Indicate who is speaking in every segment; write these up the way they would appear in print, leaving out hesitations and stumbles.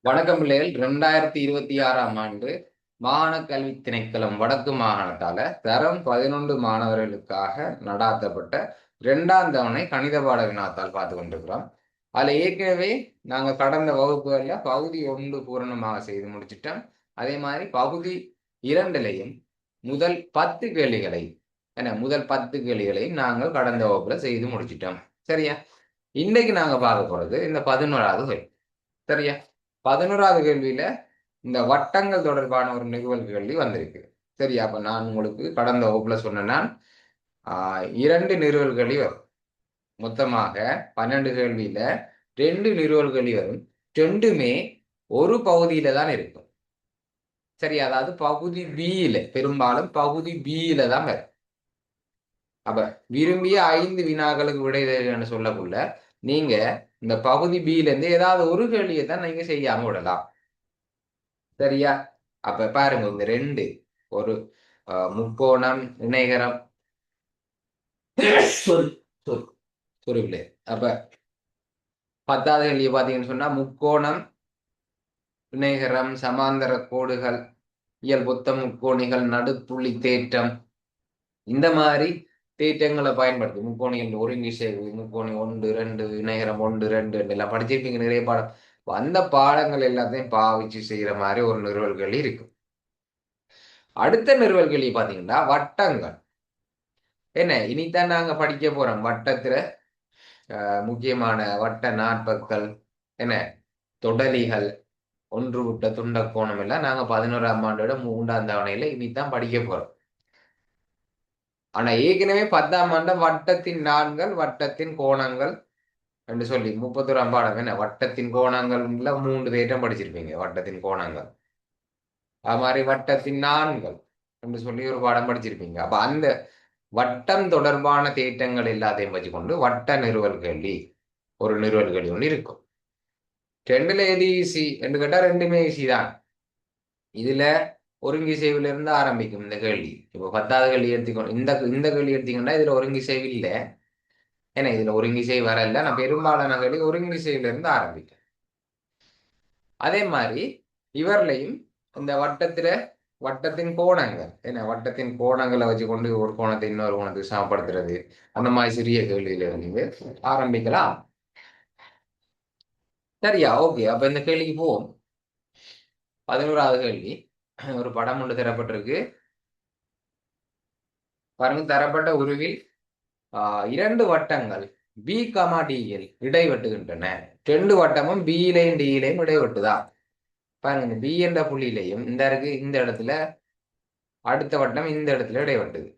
Speaker 1: வணக்கம் பிள்ளைகள். 2026ஆம் ஆண்டு மாகாண கல்வி திணைக்களம் வடக்கு மாகாணத்தால தரம் 11 மாணவர்களுக்காக நடாத்தப்பட்ட இரண்டாம் தவணை கணித பாட வினாத்தால் பார்த்து கொண்டிருக்கிறோம். அதுல ஏற்கனவே நாங்க கடந்த வகுப்புகள்ல பகுதி 1 பூரணமாக செய்து முடிச்சிட்டோம். அதே மாதிரி பகுதி 2லையும் முதல் 10 கேள்விகளை முதல் 10 கேள்விகளை நாங்கள் கடந்த வகுப்புல செய்து முடிச்சிட்டோம். சரியா? இன்னைக்கு நாங்க பார்க்க போறது இந்த 11வது கேள்வி. சரியா? 11வது கேள்வியில இந்த வட்டங்கள் தொடர்பான ஒரு நிறுவல் கேள்வி வந்திருக்கு. சரி, அப்ப நான் உங்களுக்கு கடந்த வகுப்புல சொன்னேன்னா 2 நிறுவல் கேள்வி வரும். மொத்தமாக 12 கேள்வியில 2 நிறுவல் கேள்வி வரும். 2மே ஒரு பகுதியில தான் இருக்கும். சரி, அதாவது பகுதி பியில, பெரும்பாலும் பகுதி பியில தான் வரும். அப்ப விரும்பிய 5 வினாக்களுக்கு விடை தேர்வுன்னு சொல்லக்குள்ள நீங்க இந்த பகுதி பியில இருந்து ஏதாவது ஒரு கேள்வியை தான் நீங்க செய்யாம விடலாம். சரியா? அப்ப பாருங்க, இந்த 2 ஒரு முக்கோணம் இணைகரம் சொருவில்லை. அப்ப 10வது கேள்வியை பார்த்தீங்கன்னு சொன்னா முக்கோணம் இணைகரம் சமாந்தர கோடுகள் இயல்பொத்த முக்கோணிகள் நடுப்புள்ளி தேற்றம், இந்த மாதிரி தேற்றங்களை பயன்படுத்தி முக்கோணிகள் ஒருங்கிசைவு முக்கோணி 1 2 இணைகரம் 1 2 எல்லாம் படிச்சிருப்பீங்க நிறைய பாடம். அந்த பாடங்கள் எல்லாத்தையும் பாவிச்சு செய்யற மாதிரி ஒரு நிறுவல்கள் இருக்கு. அடுத்த நிறுவல்கள் பாத்தீங்கன்னா வட்டங்கள். என்ன, இனித்தான் நாங்க படிக்க போறோம் வட்டத்துல முக்கியமான வட்ட நாற்பக்கள், என்ன தொடலிகள், ஒன்று விட்ட துண்ட கோணம் எல்லாம் நாங்க 11ஆம் ஆண்டோட 3ஆம் தவணையில இனித்தான் படிக்க போறோம். ஆனா ஏற்கனவே 10ஆம் ஆண்டு வட்டத்தின் நான்கள் வட்டத்தின் கோணங்கள் என்று சொல்லி 31ஆம் பாடம் என்ன வட்டத்தின் கோணங்கள்ல 3 தேற்றம் படிச்சிருப்பீங்க. வட்டத்தின் கோணங்கள், அது மாதிரி வட்டத்தின் நான்கள் என்று சொல்லி ஒரு பாடம் படிச்சிருப்பீங்க. அப்ப அந்த வட்டம் தொடர்பான தேற்றங்கள் எல்லாத்தையும் வச்சுக்கொண்டு வட்ட நிறுவல் கேள்வி, ஒரு நிறுவல் கேள்வி ஒன்று இருக்கும். 2ல எது ஈஸி என்று கேட்டா 2மே ஈஸி தான். இதுல ஒருங்கிசைவுல இருந்து ஆரம்பிக்கும் இந்த கேள்வி. இப்போ 10வது கேள்வி எடுத்துக்கணும், இந்த இந்த கேள்வி எடுத்தீங்கன்னா இதுல ஒருங்கிசைவு இல்லை. ஏன்னா இதுல ஒருங்கிசைவு வரல. நான் பெரும்பாலான கேள்வி ஒருங்கிசைவுல இருந்து ஆரம்பிக்கும். அதே மாதிரி இவர்லையும் இந்த வட்டத்துல வட்டத்தின் கோணங்கள், என்ன வட்டத்தின் கோணங்களை வச்சுக்கொண்டு ஒரு கோணத்தை இன்னொரு கோணத்துக்கு சமப்படுத்துறது, அந்த மாதிரி சிறிய கேள்வியில நீங்க ஆரம்பிக்கலாம். சரியா? ஓகே, அப்ப இந்த கேள்விக்கு போவோம். 11வது கேள்வி. ஒரு படம் ஒன்று தரப்பட்டிருக்கு பாருங்க. தரப்பட்ட உருவில் 2 வட்டங்கள் பி கமா டியில் இடைவெட்டுகின்றன. 2 வட்டமும் பியிலையும் டியிலையும் இடைவெட்டுதான். பாருங்க, இந்த பி என்ற புள்ளியிலையும் இந்த இருக்கு, இந்த இடத்துல அடுத்த வட்டம் இந்த இடத்துல இடைவெட்டுது.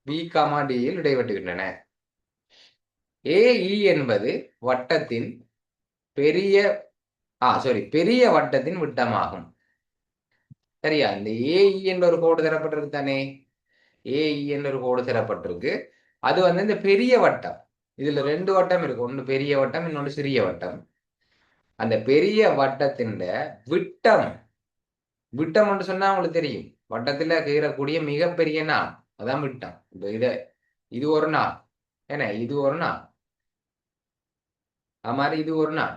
Speaker 1: பி கமா டியில் இடைவெட்டுகின்றன. ஏஇ என்பது வட்டத்தின் பெரிய பெரிய வட்டத்தின் விட்டமாகும். சரியா? இந்த ஏஇ என்ற ஒரு கோடு தரப்பட்டிருக்கு தானே. ஏஇ என்ற ஒரு கோடு தரப்பட்டிருக்கு. அது இந்த பெரிய வட்டம். இதுல 2 வட்டம் இருக்கு, ஒன்று பெரிய வட்டம் இன்னொன்று சிறிய வட்டம். அந்த பெரிய வட்டத்தின் விட்டம், விட்டம் என்று சொன்னா உங்களுக்கு தெரியும், வட்டத்துல கீறக்கூடிய மிகப்பெரிய நாள் அதான் விட்டம். இது ஒரு நாள், ஏன்னா இது ஒரு நாள், அது மாதிரி இது ஒரு நாள்.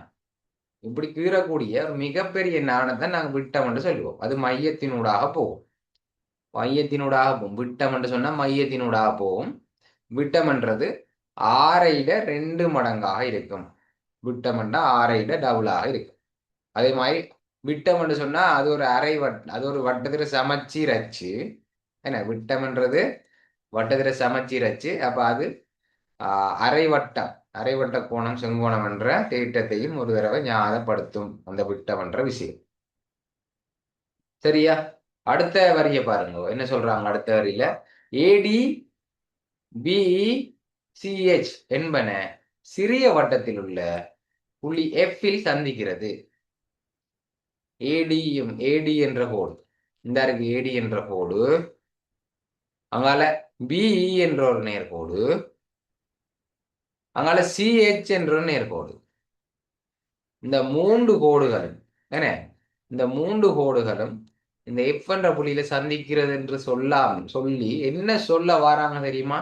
Speaker 1: இப்படி கீறக்கூடிய ஒரு மிகப்பெரிய நாணத்தை நாங்கள் விட்டம் என்று சொல்லுவோம். அது மையத்தினூடாக போகும். மையத்தினூடாக போகும். விட்டம் என்று சொன்னா மையத்தினூடாக போகும். விட்டம் என்றது 6 2 மடங்காக இருக்கும். விட்டம் என்றா 6 டபுளாக இருக்கும். அதே மாதிரி விட்டம் என்று சொன்னா அது ஒரு அது ஒரு வட்டத்தில சமச்சீர் அச்சு. என்ன விட்டம் என்றது வட்டத்தில சமச்சீர் அச்சு. அப்ப அது அரை வட்டம், அரை வட்ட கோணம் செங்கோணம் என்ற தேற்றத்தையும் ஒரு தடவை ஞாபகப்படுத்தும் அந்த விட்டம் என்ற விஷயம். சரியா? அடுத்த வரியை பாருங்க, என்ன சொல்றாங்க அடுத்த வரியில. ஏடி பிஇ சிஹெச் என்பன சிறிய வட்டத்தில் உள்ள புள்ளி எஃப்பில் சந்திக்கிறது. ஏடி என்ற கோடு இந்த இருக்கு. ஏடி என்ற கோடு, அங்கால பிஇ என்ற ஒரு நேர்கோடு, அங்கால சிஹெச் என்ற ஒரு நேர்கோடு. இந்த 3 கோடுகளும் என்ன, இந்த 3 கோடுகளும் இந்த எஃப் என்ற புள்ளியில சந்திக்கிறது என்று சொல்லி என்ன சொல்ல வராங்க தெரியுமா?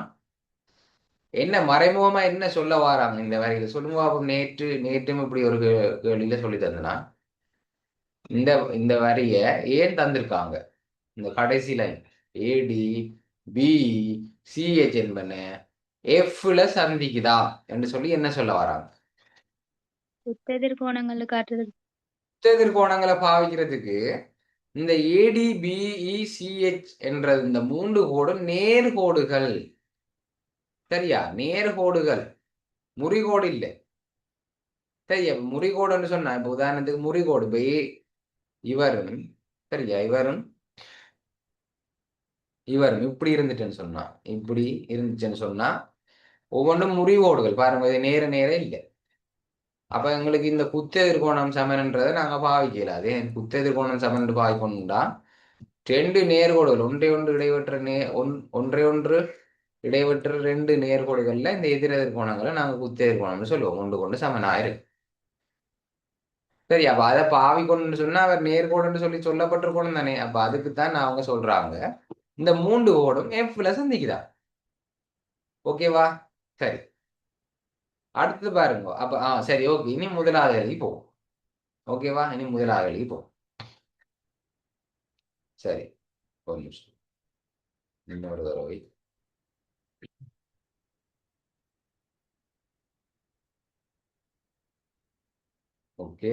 Speaker 1: என்ன மறைமுகமா என்ன சொல்ல வாராங்க இந்த வரியில சொல்லுங்க பாப்போம். நேற்றும் இப்படி ஒரு கேள்வியில சொல்லி தந்தனா இந்த இந்த வரிய ஏன் தந்திருக்காங்க இந்த கடைசி லைன் ஏடி பி சிஹெச் என்பன எஃப்ல சந்திக்குதா என்று சொல்லி என்ன சொல்ல வராங்க?
Speaker 2: எதிர்கோணங்கள் காட்டுறது.
Speaker 1: எதிர்கோணங்களை பாவிக்கிறதுக்கு இந்த ஏடிபிஇசிஹெச் என்ற இந்த மூன்று கோடும் நேர்கோடுகள். சரியா? நேர்கோடுகள், முறிகோடு இல்லை. சரியா? முறிகோடுன்னு சொன்னா இப்ப உதாரணத்துக்கு முறிகோடு இப்ப இவரும் சரியா இவரும் இவரும் இப்படி இருந்துட்டுன்னு சொன்னா இப்படி இருந்துச்சுன்னு சொன்னா ஒவ்வொன்றும் முறிகோடுகள் பாருங்க. இது நேர நேர இல்லை. அப்ப எங்களுக்கு இந்த குத்தெதிர்கோணம் சமன்ன்றதை நாங்க பாவிக்கல. அதே குத்தெதிர்கோணம் சமன் பாவிக்கணும்டா ரெண்டு நேர்கோடுகள் ஒன்றை ஒன்று இடைவெற்ற ஒன்றை ஒன்று இடைவெற்ற ரெண்டு நேர்கோடுகள்ல இந்த எதிரெதிர்கோணங்களை நாங்க குத்தெதிர்கோணம்னு சொல்லுவோம். ஒன்று கொண்டு சமனாயிருக்கு. சரி, அப்ப அதை பாவிக்கணும்னு சொன்னா அவர் நேர்கோடுன்னு சொல்லி சொல்லப்பட்டிருக்கணும் தானே. அப்ப அதுக்குத்தான் அவங்க சொல்றாங்க இந்த மூன்று கோடும் எஃப்ல சந்திக்குதா. ஓகேவா? சரி, அடுத்து பாருங்க. அப்ப சரி, ஓகே. இனி முதலாவது எழுதி போவோம். ஓகேவா? இனி முதலாவது எழுதி போவோம். சரி, ஒரு நிமிஷம். இன்னொரு தடவை. ஓகே,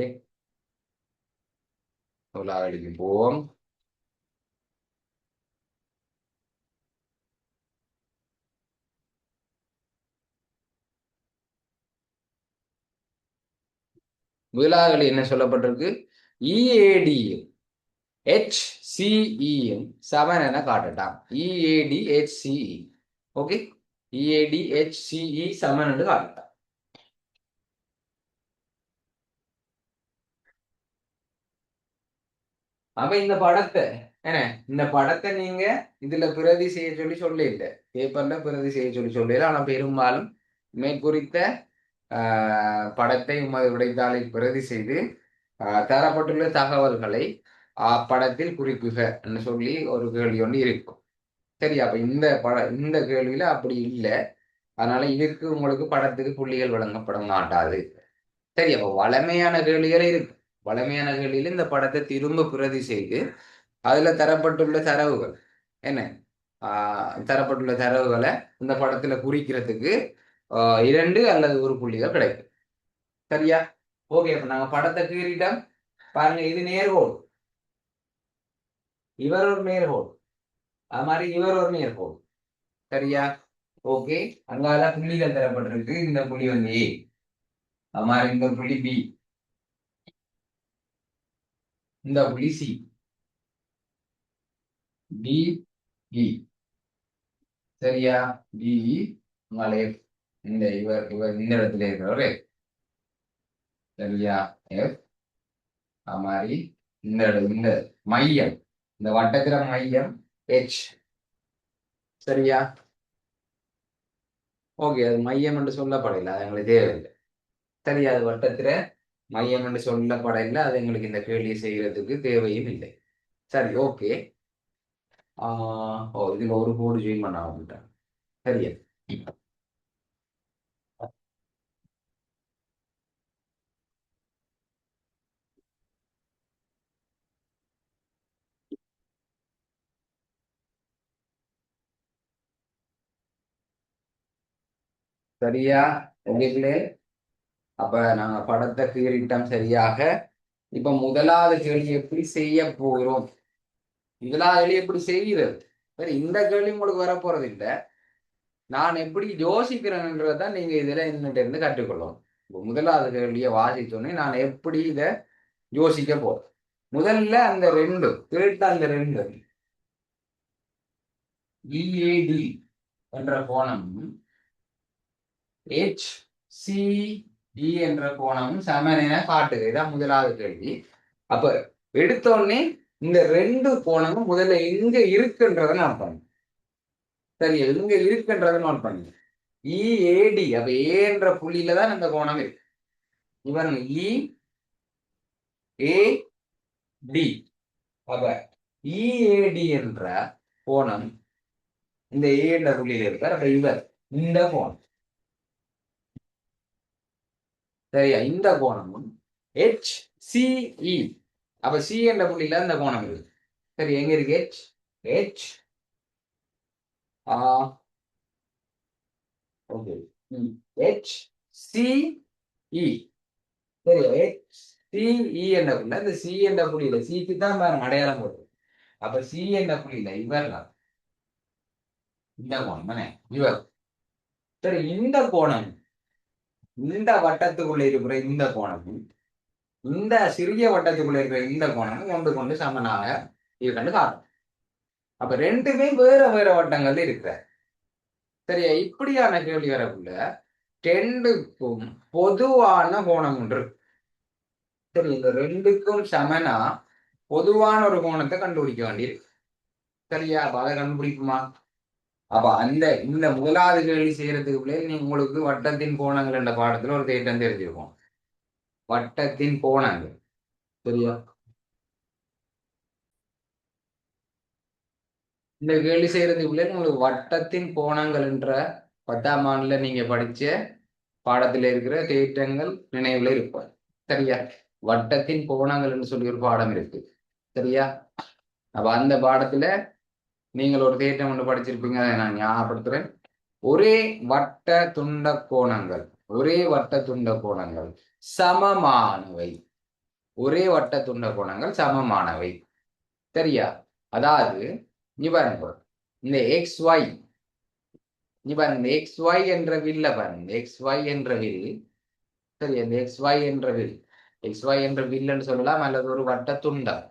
Speaker 1: முதலாவது எழுதி போவோம். முதலாவது என்ன சொல்லப்பட்டிருக்கு? இஏடியும் HCEயும் சமன் என காட்டட்டாம். EAD HCE. Okay, EAD HCE சமன் என்று காட்டட்டாம். அப்ப இந்த படத்தை என்ன இந்த படத்தை நீங்க இதுல பிரதி செய்ய சொல்லி சொல்ல இல்லை. பேப்பர்ல பிரதி செய்ய சொல்லி சொல்லல. ஆனா பெரும்பாலும் மேற்குறித்த படத்தை உமது விடைத்தாளில் பிரதி செய்து தரப்பட்டுள்ள தகவல்களை படத்தில் குறிப்புக என்று சொல்லி ஒரு கேள்வி ஒன்று இருக்கும். சரி, அப்ப இந்த கேள்வியில அப்படி இல்லை. அதனால இதற்கு உங்களுக்கு படத்துக்கு புள்ளிகள் வழங்கப்பட மாட்டாது. சரி, அப்ப வளமையான கேள்விகளே இருக்கு. வளமையான கேள்வியில இந்த படத்தை திரும்ப பிரதி செய்து அதுல தரப்பட்டுள்ள தரவுகள் என்ன தரப்பட்டுள்ள தரவுகளை இந்த படத்துல குறிக்கிறதுக்கு 2 அல்லது 1 புள்ளிகள் கிடைக்கும். சரியா? ஓகே, அப்ப நாங்க படத்தை கீறிட்டோம். பாருங்க, இது நேர்கோடு, இவர் ஒரு நேர்கோடு, அது மாதிரி இவர் ஒரு நேர்கோடு. சரியா? ஓகே, அங்கால புள்ளிகள் தரப்பட்டிருக்கு. இந்த புள்ளி வந்து ஏ, அது மாதிரி இந்த புள்ளி பி, இந்த புள்ளி சி, டி இ. சரியா? டிஇ மலை இந்த இவர் இவர் இந்த இடத்துல இருக்கிறவரு. சரியா? எஃப் அது மாதிரி இந்த மையம், இந்த வட்டத்தில மையம் ஹெச். சரியா? ஓகே, அது மையம் என்று சொல்லப்படல, அது எங்களுக்கு தேவையில்லை. சரியா? அது வட்டத்தில மையம் என்று சொல்லப்படல, அது எங்களுக்கு இந்த கேள்வியை செய்யறதுக்கு தேவையும் இல்லை. சரி, ஓகே. இதுல ஒரு கோடு ஜெயின் பண்ண ஆரம்பிட்டேன். சரியா? சரியா? ஓகே, அப்ப நாங்க படத்தை கீறிட்டோம். சரியாக. இப்ப முதலாவது கேள்வி எப்படி செய்ய போகிறோம்? முதலாவது கேள்வி எப்படி செய்கிறது? சரி, இந்த கேள்வி உங்களுக்கு வரப்போறது இல்லை. நான் எப்படி யோசிக்கிறேன்றதான் நீங்க இதுல என்னட்ட இருந்து கற்றுக்கொள்ளும். முதலாவது கேள்வியை வாசித்தோன்னே நான் எப்படி இதை யோசிக்க போறேன். முதல்ல அந்த ரெண்டு கேட்ட அந்த ரெண்டு இஏடி என்ற கோணமும் HCE என்ற கோணமும் சமன் என காட்டுது. இதான் முதலாவது கேள்வி. அப்ப எடுத்தோடனே இந்த ரெண்டு கோணமும் முதல்ல எங்க இருக்குன்றதை நான் பண்ணேன். சரி, எங்க இருக்குன்றதை நோட் பண்ணுங்க. இஏடி, அப்ப ஏ என்ற புள்ளியில தான் இந்த கோணம் இருக்கு. இவன் இஏடி. அப்ப இஏடி என்ற கோணம் இந்த ஏ என்ற புள்ளியில இருக்கார். அப்ப இவர் இந்த கோணம். சரியா? இந்த கோணமும் HCE. அப்ப சி என்ற புள்ளியில இந்த கோணம் இருக்கு. சரி, எங்க இருக்கு? H ஆ ஓகே. HCE. சரி, HCE என்ற புள்ளி, இந்த சி என்ற புள்ளியில சிக்கு தான் பாருங்க அடையாளம் போடுது. அப்ப சி என்ற புள்ளியில இவர் இந்த கோணம் தானே இவர். சரி, இந்த கோணம், இந்த வட்டத்துக்குள்ள இருக்கிற இந்த கோணம், இந்த சிறிய வட்டத்துக்குள்ள இருக்கிற இந்த கோணம் கொண்டு கொண்டு சமனாக இருக்குன்னு காட்டும். அப்ப ரெண்டுமே வேற வேற வட்டங்கள் இருக்கிற. சரியா? இப்படியான கேள்வி வரக்குள்ள ரெண்டுக்கும் பொதுவான கோணம் ஒன்று. சரி, இந்த ரெண்டுக்கும் சமனா பொதுவான ஒரு கோணத்தை கண்டுபிடிக்க வேண்டியிருக்கு. சரியா? அப்ப அதை கண்டுபிடிக்குமா? அப்ப அந்த இந்த முதலாவது கேள்வி செய்யறதுக்குள்ளே நீ உங்களுக்கு வட்டத்தின் கோணங்கள் என்ற பாடத்துல ஒரு தேட்டம் தெரிஞ்சிருக்கும். வட்டத்தின் கோணங்கள். சரியா? இந்த கேள்வி செய்யறதுக்குள்ளே உங்களுக்கு வட்டத்தின் கோணங்கள் என்ற 10ஆம் ஆண்டுல நீங்க படிச்ச பாடத்துல இருக்கிற தேற்றங்கள் நினைவுல இருப்பார். சரியா? வட்டத்தின் கோணங்கள் என்று சொல்லி ஒரு பாடம் இருக்கு. சரியா? அப்ப அந்த பாடத்துல நீங்கள் ஒரு தேற்றம் ஒன்று படிச்சிருப்பீங்க, அதை நான் ஞாபகப்படுத்துறேன். ஒரே வட்ட துண்ட கோணங்கள், ஒரே வட்ட துண்ட கோணங்கள் சமமானவை. ஒரே வட்ட துண்ட கோணங்கள் சமமானவை. சரியா? அதாவது நீ பாருங்க, இந்த XY, நீ பாருங்க இந்த XY என்ற வில்ல பாருங்க, XY என்ற வில். சரி, இந்த XY என்ற வில், XY என்ற வில்லுன்னு சொல்லலாம், அல்லது ஒரு வட்ட துண்டம்,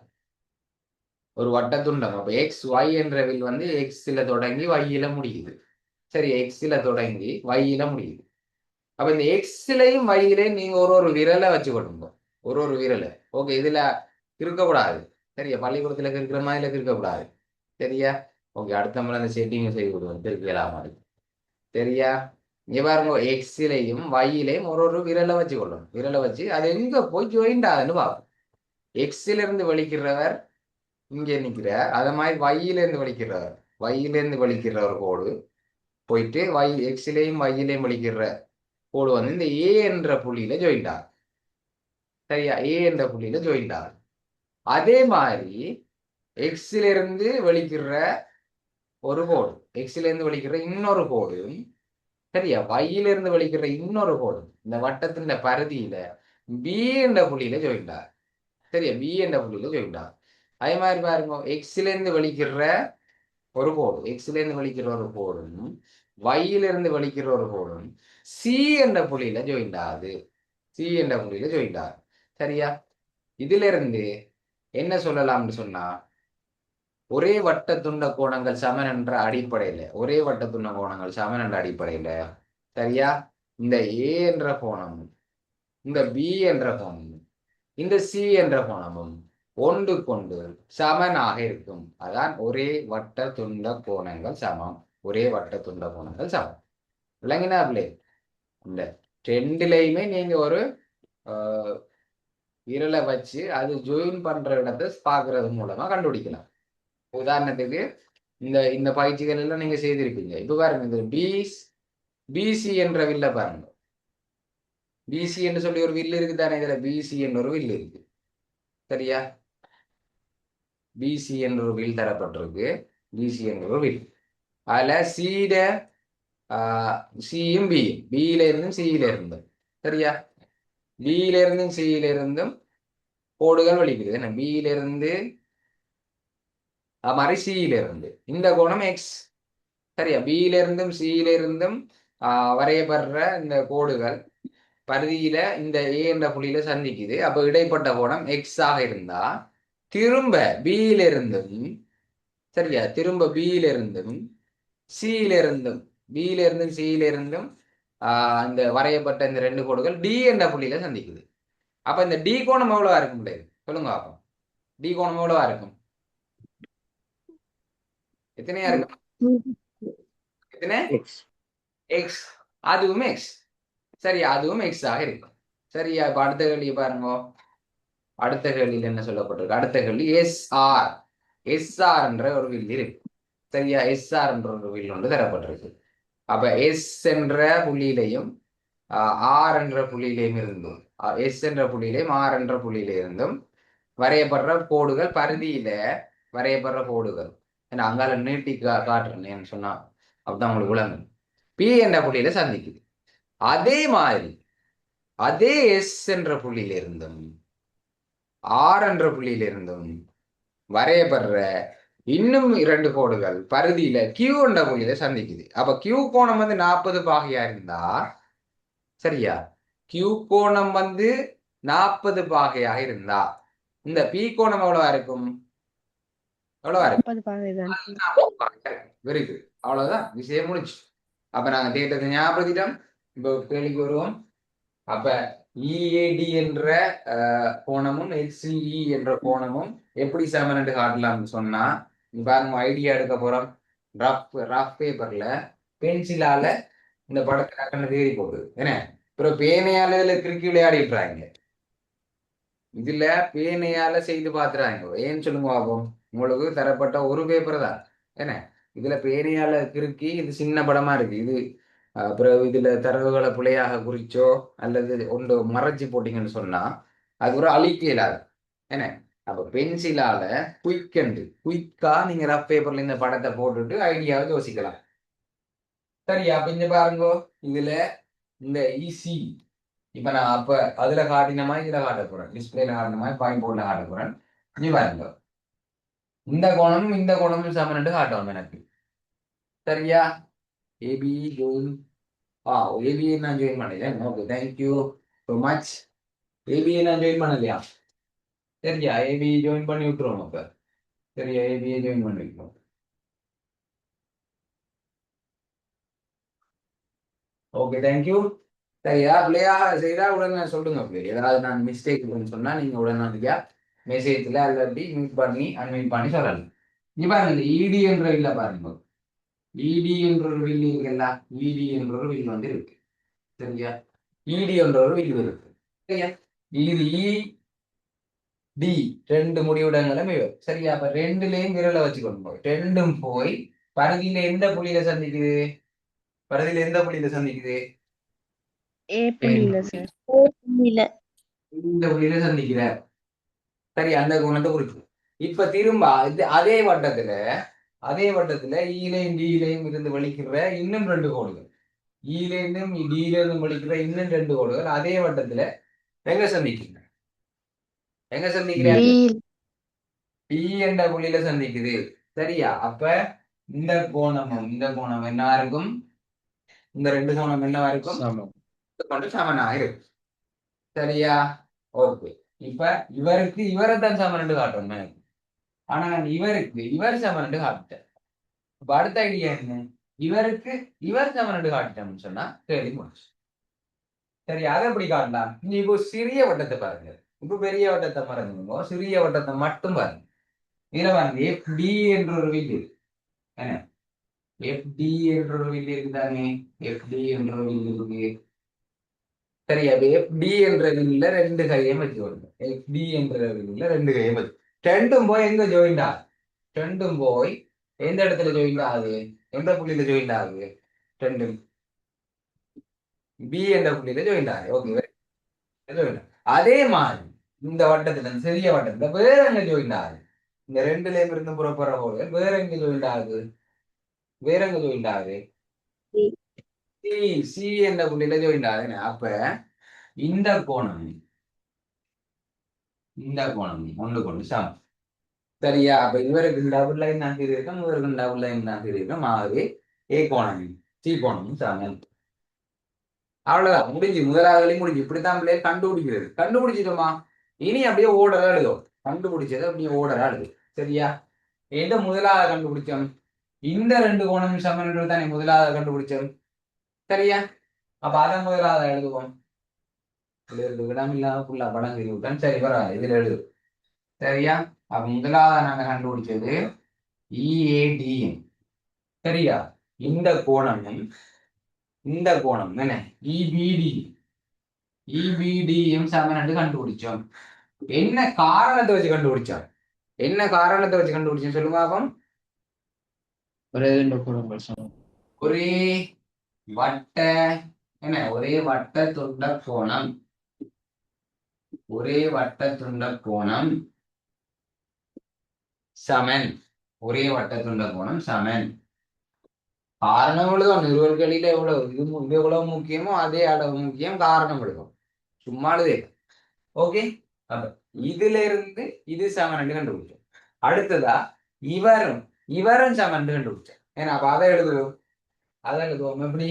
Speaker 1: ஒரு வட்ட துண்டம். அப்ப XY என்ற வில் வந்து எக்ஸ்ல தொடங்கி வையில முடியுது. சரி, எக்ஸ்ல தொடங்கி வையில முடியுது. அப்ப இந்த எக்ஸ்லயும் வையிலையும் நீங்க ஒரு ஒரு விரலை வச்சு கொடுங்க, ஒரு ஒரு விரலை. ஓகே, இதுல இருக்கக்கூடாது. சரியா? பள்ளிக்கூடத்துல இருக்கிற மாதிரி இருக்கக்கூடாது. சரியா? ஓகே, அடுத்த முறை அந்த செட்டிங் செய்து கொடுவோம், திருப்பியலாம் மாதிரி. சரியா? இங்க பாருங்க, எக்ஸ்லயும் வையிலையும் ஒரு ஒரு விரலை வச்சு கொள்ளணும். விரலை வச்சு அது எங்க போய் ஜாயிண்ட் ஆகுதுன்னு பார்ப்போம். எக்ஸ்ல இருந்து வலிக்கிறவர் இங்க நிக்கிறார், அத மாதிரி வையில இருந்து வலிக்கிறவர், வையில இருந்து வலிக்கிற ஒரு கோடு போயிட்டு எக்ஸ்லயும் வையிலையும் வலிக்கிற கோடு வந்து இந்த ஏ என்ற புள்ளியில ஜாயிண்ட் ஆகும். சரியா? ஏ என்ற புள்ளியில ஜாயிண்ட் ஆகும். அதே மாதிரி எக்ஸ்ல இருந்து வலிக்கிற ஒரு கோடு, எக்ஸ்ல இருந்து வலிக்கிற இன்னொரு கோடு, சரியா, வையில இருந்து வலிக்கிற இன்னொரு கோடு இந்த வட்டத்தின் பரிதியில பி என்ற புள்ளியில ஜாயிண்ட் ஆகும். சரியா? பி என்ற புள்ளியில ஜாயிண்ட் ஆகும். அதே மாதிரி பாருங்க, எக்ஸ்ல இருந்து வலிக்கிற ஒரு கோடு, எக்ஸ்ல இருந்து வலிக்கிற ஒரு கோடும் வையில இருந்து வலிக்கிற ஒரு கோடும் சி என்ற புள்ளியில ஜாயிண்ட் ஆகுது. சி என்ற புள்ளியில ஜாயிண்ட் ஆகுது. சரியா? இதுல இருந்து என்ன சொல்லலாம்னு சொன்னா, ஒரே வட்ட துண்ட கோணங்கள் சமன் என்ற அடிப்படையில, ஒரே வட்ட துண்ட கோணங்கள் சமன் என்ற அடிப்படையில, சரியா, இந்த ஏ என்ற கோணமும் இந்த பி என்ற கோணமும் இந்த சி என்ற கோணமும் ஒன்று கொண்டு சமனாக இருக்கும். அதான் ஒரே வட்ட துண்ட கோணங்கள் சமம். ஒரே வட்ட துண்ட கோணங்கள் சமம். விளங்கினா பிள்ளை? இந்த ரெண்டுலையுமே நீங்க ஒரு விரலை வச்சு அது ஜாயின் பண்ற இடத்தை பாக்குறது மூலமா கண்டுபிடிக்கலாம். உதாரணத்துக்கு இந்த இந்த பயிற்சிகள் எல்லாம் நீங்க செய்திருப்பீங்க. இப்ப பாருங்க, இந்த பிசி என்ற வில்ல பாருங்க. பிசி என்று சொல்லி ஒரு வில்லு இருக்கு தானே, இதுல பிசி என்ற ஒரு வில்லு இருக்கு. சரியா? பிசி என்ற ஒரு வில் தரப்பட்டிருக்கு. பிசி என்ற ஒரு வில், அதுல சீட சியும் பியும், பியில இருந்தும் சியில இருந்தும், சரியா, பியில இருந்தும் சியில இருந்தும் கோடுகள் வலிக்குது. என்ன, பியில இருந்து மாதிரி சியில இருந்து இந்த கோணம் எக்ஸ். சரியா? பியில இருந்தும் சியில இருந்தும் வரையப்படுற இந்த கோடுகள் பரிதியில இந்த ஏ என்ற புள்ளியில சந்திக்குது. அப்ப இடைப்பட்ட கோணம் எக்ஸ் ஆக இருந்தா திரும்ப பியில இருந்தும், சரியா, திரும்ப பியில இருந்தும் சியில இருந்தும், பியில இருந்தும் சியில இருந்தும் இந்த வரையப்பட்ட இந்த ரெண்டு கோடுகள் டி என்ற புள்ளியில சந்திக்குது. அப்ப இந்த டி கோணம் எவ்வளவா இருக்கும் முடியாது? சொல்லுங்க பாப்போம். டி கோணம் எவ்வளவா இருக்கும்? எத்தனையா இருக்கும்? எத்தனை? எக்ஸ். அதுவும் எக்ஸ். சரியா? அதுவும் எக்ஸ் ஆக இருக்கும். சரியா? இப்ப அடுத்த கேள்வி பாருங்க. அடுத்த கேள்வியில் என்ன சொல்லப்பட்டிருக்கு? அடுத்த கேள்வி எஸ்ஆர். எஸ்ஆர் என்ற ஒரு வில் இருக்கு. சரியா? எஸ்ஆர் என்ற ஒரு வில் ஒன்று தரப்பட்டிருக்கு. அப்ப எஸ் என்ற புள்ளியிலையும் ஆர் என்ற புள்ளியிலையும் இருந்தும் எஸ் என்ற புள்ளியிலையும் ஆர் என்ற புள்ளியில இருந்தும் வரையப்படுற கோடுகள் பரிதியில வரையப்படுற கோடுகள் ஏன்னா அங்கால நீட்டி காட்டுறேன்னு சொன்னா அப்படிதான் உங்களுக்கு விளங்கும். பி என்ற புள்ளியில சந்திக்குது. அதே மாதிரி அதே எஸ் என்ற புள்ளியில இருந்தும் ஆர் என்ற புள்ளியில இருந்தும் வரையப்படுற இன்னும் 2 கோடுகள் பரிதியில கியூ என்ற புள்ளியில சந்திக்குது. அப்ப கியூ கோணம் 40 பாகையா இருந்தா சரியா, கியூ கோணம் 40 பாகையாக இருந்தா இந்த பி கோணம் எவ்வளவா இருக்கும்? எவ்வளவா இருக்கும்?
Speaker 2: 40 பாகைதான்.
Speaker 1: Very good. அவ்வளவுதான், விஷயம் முடிச்சு. அப்ப நாங்க தேட்டத்தை ஞாபகப்படுத்திட்டோம். இப்போ கேள்விக்கு வருவோம். அப்ப இஏடி என்ற கோணமும் ஹெச்சிஇ என்ற கோணமும் எப்படி சமன் என்று காட்டலாம்னு சொன்னா, பாருங்க ஐடியா எடுக்க போறோம். ரஃப் பேப்பர்ல பென்சிலால இந்த படத்தை டக்குன்னு தேடி போகுது என்ன, அப்புறம் பேனையால இதுல கிறுக்கி விளையாடிட்டுறாங்க. இதுல பேனையால செய்து பாத்துறாங்க. ஏன்னு சொல்லுங்க பாப்போம். உங்களுக்கு தரப்பட்ட ஒரு பேப்பர் தான் என்ன, இதுல பேனையால கிறுக்கி இது சின்ன படமா இருக்கு. இது அப்புறம் இதுல தரவுகளை பிழையாக குறிச்சோ அல்லது ஒன்று மறைச்சு போட்டீங்கன்னு சொன்னா அது ஒரு அழிக்க இயலாது என்ன. அப்ப பென்சிலால குயிக்கா நீங்க ரஃப் பேப்பர்ல இந்த படத்தை போட்டுட்டு ஐடியாவை யோசிக்கலாம். சரியா, அப்ப இங்க பாருங்க. இதுல இந்த ஈசி இப்ப நான் அப்ப அதுல காட்டின மாதிரி இதுல காட்ட போறேன். டிஸ்பிளேல காட்டின மாதிரி பாயிண்ட் போர்ட்ல காட்ட போறேன். இங்க பாருங்க, இந்த கோணமும் இந்த கோணமும் சமன் காட்டணும் எனக்கு. சரியா, ஏபி ஜோயின் ஏபி நான் ஜாயின் பண்ணிட்டேன். Okay, thank you so much. ஏபியை நான் ஜாயின் பண்ணலையா? சரியா, ஏபி ஜாயின் பண்ணி விட்டுருவோம் அப்ப. சரியா, ஏபியை ஜாயின் பண்ணி விட்டுருவோம். Okay, thank you. சரியா, பிள்ளையா செய்தா உடனே சொல்லுங்க. பிள்ளை ஏதாவது நான் மிஸ்டேக் சொன்னா நீங்க உடனடியா மெசேஜ்ல அல்லது மியூட் பண்ணி அன்மியூட் பண்ணி சொல்லலாம். இங்க பாருங்க, இந்த இடி என்ற இல்ல பாருங்க, இடி என்ற ஒரு வில் இருக்குல்ல, இடி என்ற ஒரு வில் இருக்கு. சரியா, இடி என்ற ஒரு வில் இருக்கு. சரியா, இது இ டி 2 முடிவிடங்களும் இவர். சரியா, அப்ப ரெண்டுலயும் விரலை வச்சுக்கொண்டு போய் ரெண்டும் போய் பரிதியில எந்த புள்ளியில சந்திக்குது? பரிதியில எந்த புள்ளியில சந்திக்குது?
Speaker 2: ஏ புள்ளியில சார்.
Speaker 1: இந்த புள்ளியில சந்திக்கிற. சரி, அந்த குணத்தை குறிக்கும். இப்ப திரும்ப அதே வட்டத்துல ஈலையும் டியிலையும் இருந்து வலிக்கிற இன்னும் 2 கோடுகள், ஈலேருந்தும் டியிலிருந்தும் வலிக்கிற இன்னும் 2 கோடுகள் அதே வட்டத்துல எங்க சந்திக்குது? எங்க சந்திக்கிறாங்க? டி என்ற புள்ளியில சந்திக்குது. சரியா, அப்ப இந்த கோணமும் இந்த கோணம் என்னவா இருக்கும்? இந்த 2 கோணம் என்னவா இருக்கும்? கொண்டு சமனாக இருக்கும். சரியா, ஓகே. இப்ப இவருக்கு இவரைத்தான் சமன் காட்டணும் எனக்கு. ஆனா இவருக்கு இவர் சமன் காட்டுட்டேன். இப்ப அடுத்த ஐடியா என்ன? இவருக்கு இவர் சமன் காட்டிட்டோம்னு சொன்னா கேள்வி முடிச்சு. சரி, அதை எப்படி காட்டலாம்? நீ இப்போ சிறிய வட்டத்தை பாருங்க. இப்ப பெரிய வட்டத்தை மறந்துங்க, சிறிய வட்டத்தை மட்டும் பாருங்க. இதுல பாருங்க, எஃப்டி என்ற ஒரு வில் என்ன, எஃப்டி என்ற ஒரு வில் இருக்குதானே, எஃப்டி என்ற ஒரு வில் இருக்கு. சரியா, எஃப்டி என்ற வில்ல 2 கையும் வச்சுக்கோங்க. எஃப்டி என்ற வில்ல 2 கையும் வச்சு ரெண்டும் போய் எங்க ஜாயிண்ட் ஆகுது? ரெண்டும் போய் எந்த இடத்துல ஜாயிண்ட் ஆகுது? எந்த புள்ளியில ஜாயிண்ட் ஆகுது? ரெண்டும் பி என்ற புள்ளியில ஜாயிண்ட் ஆகுது. ஓகே, அதே மாதிரி இந்த வட்டத்துல சிறிய வட்டத்துல வேற எங்க ஜாயிண்ட் ஆகுது? இந்த ரெண்டுலயும் இருந்து புறப்படுற போது வேற எங்க ஜாயிண்ட் ஆகுது? வேற எங்க ஜாயிண்ட் ஆகுது? சி சி என்ற புள்ளியில ஜாயிண்ட் ஆகுது. அப்ப இந்த கோணம் ஒன்று கொண்டு சமம். சரியா, அப்ப இவருக்கு டபுள் லைன் நான் இருக்கோம், இவருக்கு டபுள் லைன் நான் இருக்கோம். ஆகவே ஏ கோணம் சி கோணம் சமம். அவ்வளவுதான், முடிஞ்சு. முதலாவது முடிஞ்சு. இப்படித்தான் பிள்ளைய கண்டுபிடிக்கிறது. கண்டுபிடிச்சிட்டோமா? இனி அப்படியே ஓடரா எழுதும். கண்டுபிடிச்சது அப்படியே ஓடரா எழுது. சரியா, எந்த முதலாவது கண்டுபிடிச்சோம்? இந்த 2 கோணம் சமன் தானே முதலாவது கண்டுபிடிச்சோம். சரியா, அப்ப அதை முதலாவது எழுதுவோம். இடம் இல்லாம ஃபுல்லா படம் விட்டான். சரி, பரவாயில்ல, இதுல எழுது. சரியா, அப்ப முதலாவது நாங்க கண்டுபிடிச்சது இஏடிஎம். சரியா, இந்த கோணமும் இந்த கோணம் என்ன, இபிடி இபிடிஎம் சமன் கண்டுபிடிச்சோம். என்ன காரணத்தை வச்சு கண்டுபிடிச்சோம்? என்ன காரணத்தை வச்சு கண்டுபிடிச்சோம் சொல்லுங்க பாப்போம்.
Speaker 3: ஒரே 2 கோணங்கள் சமம்.
Speaker 1: ஒரே வட்ட என்ன ஒரே வட்ட துண்ட கோணம், ஒரே வட்ட துண்ட கோணம் சமன், ஒரே வட்ட துண்ட கோணம் சமன். காரணம் எழுதும் நிறுவல்களில எவ்வளவு இது எவ்வளவு முக்கியமோ அதே அளவு முக்கியம் காரணம் எழுதும். சும்மா எழுதே. ஓகே, அப்ப இதுல இருந்து இது சமன் கண்டுபிடிச்சோம். அடுத்ததா இவரும் இவரும் சமன் கண்டுபிடிச்சோம். ஏன்னா அப்ப அதை எழுதுவோம். அதை எழுதுவோம் எப்படி?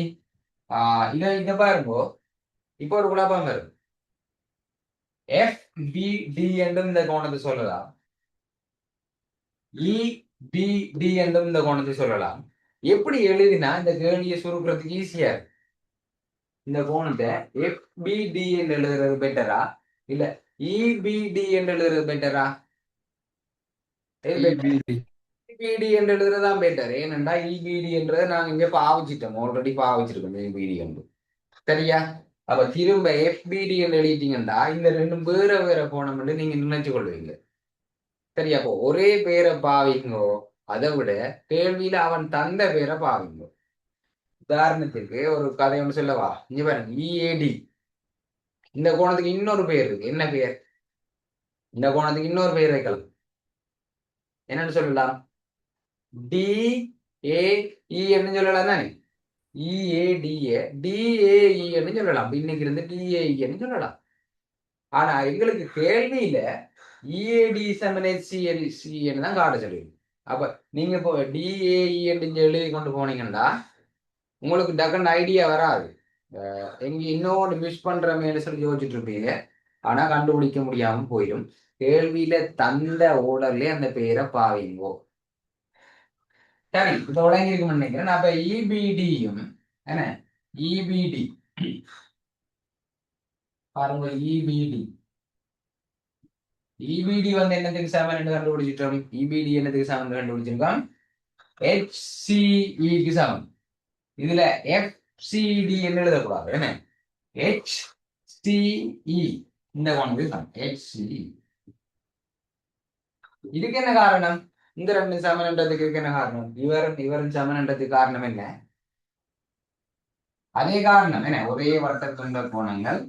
Speaker 1: இதை பாருங்கோ. இப்போ ஒரு குழப்பம் வரும். FBD என்றும் இந்த கோணத்தை சொல்லலாம், EBD என்றும் இந்த கோணத்தை சொல்லலாம். எப்படி எழுதினா இந்த கேள்வியை சுருக்கிறதுக்கு ஈஸியா இருக்கு? இந்த கோணத்தை FBD என்று எழுதுறது பெட்டரா இல்ல EBD என்று எழுதுறது பெட்டரா? EBD என்று எழுதுறதுதான் பெட்டர். ஏனென்றா EBD என்றதை நாங்க இங்க பாவிச்சிட்டோம், ஆல்ரெடி பாவிச்சிருக்கோம் EBD என்று. சரியா? அப்ப திரும்ப FBD என்று எழுதிட்டீங்கன்னா இந்த ரெண்டும் வேற வேற கோணம் என்று நீங்க நினைச்சு கொள்வீங்க. சரியா? அப்போ ஒரே பேரை பாவிங்கோ, அதை விட கேள்வியில அவன் தந்த பேரை பாவிங்கோ. உதாரணத்துக்கு ஒரு கதை ஒன்று சொல்லவா? இங்க பாருங்க, EAD. இந்த கோணத்துக்கு இன்னொரு பேர் இருக்கு. என்ன பேர்? இந்த கோணத்துக்கு இன்னொரு பேர் வைக்கலாம். என்னன்னு சொல்லலாம்? DAE என்று சொல்லலாம் தானே? EADA DAE என்று சொல்லலாம். இன்னைக்கு இருந்து DAE என்று சொல்லலாம். ஆனா எங்களுக்கு கேள்வியில EAD சமன் HCLC என்று தான் காட்ட சொல்லுவீங்க. அப்ப நீங்க இப்போ DAE என்று எழுதி கொண்டு போனீங்கன்னா உங்களுக்கு டக்குன்னு ஐடியா வராது. எங்க இன்னொன்று மிஸ் பண்றமேனு சொல்லி யோசிச்சுட்டு இருப்பீங்க. ஆனா கண்டுபிடிக்க முடியாம போயிடும். கேள்வியில தந்த ஓடர்லயே அந்த பேரை பாவீங்கோ. சரி, இப்ப விளங்கிருக்குன்னு நினைக்கிறேன். அப்ப EBDயும் என்ன EBD பாருங்க, EBD வந்து என்னத்துக்கு சமன் என்று கண்டுபிடிச்சிட்டோம். EBD என்னத்துக்கு சமன் கண்டுபிடிச்சிருக்கோம்? HCEக்கு சமன். இதுல FCD என்று எழுதக்கூடாது. என்ன HCE இந்த கோணத்துக்கு சமன் HCE. இதுக்கு என்ன காரணம்? இந்த ரெண்டு சமன்ன்றதுக்கு என்ன காரணம்? இவரும் சமன்ன்றதுக்கு காரணம் என்ன? அதே காரணம் என்ன? ஒரே வட்டத்துண்ட கோணங்கள்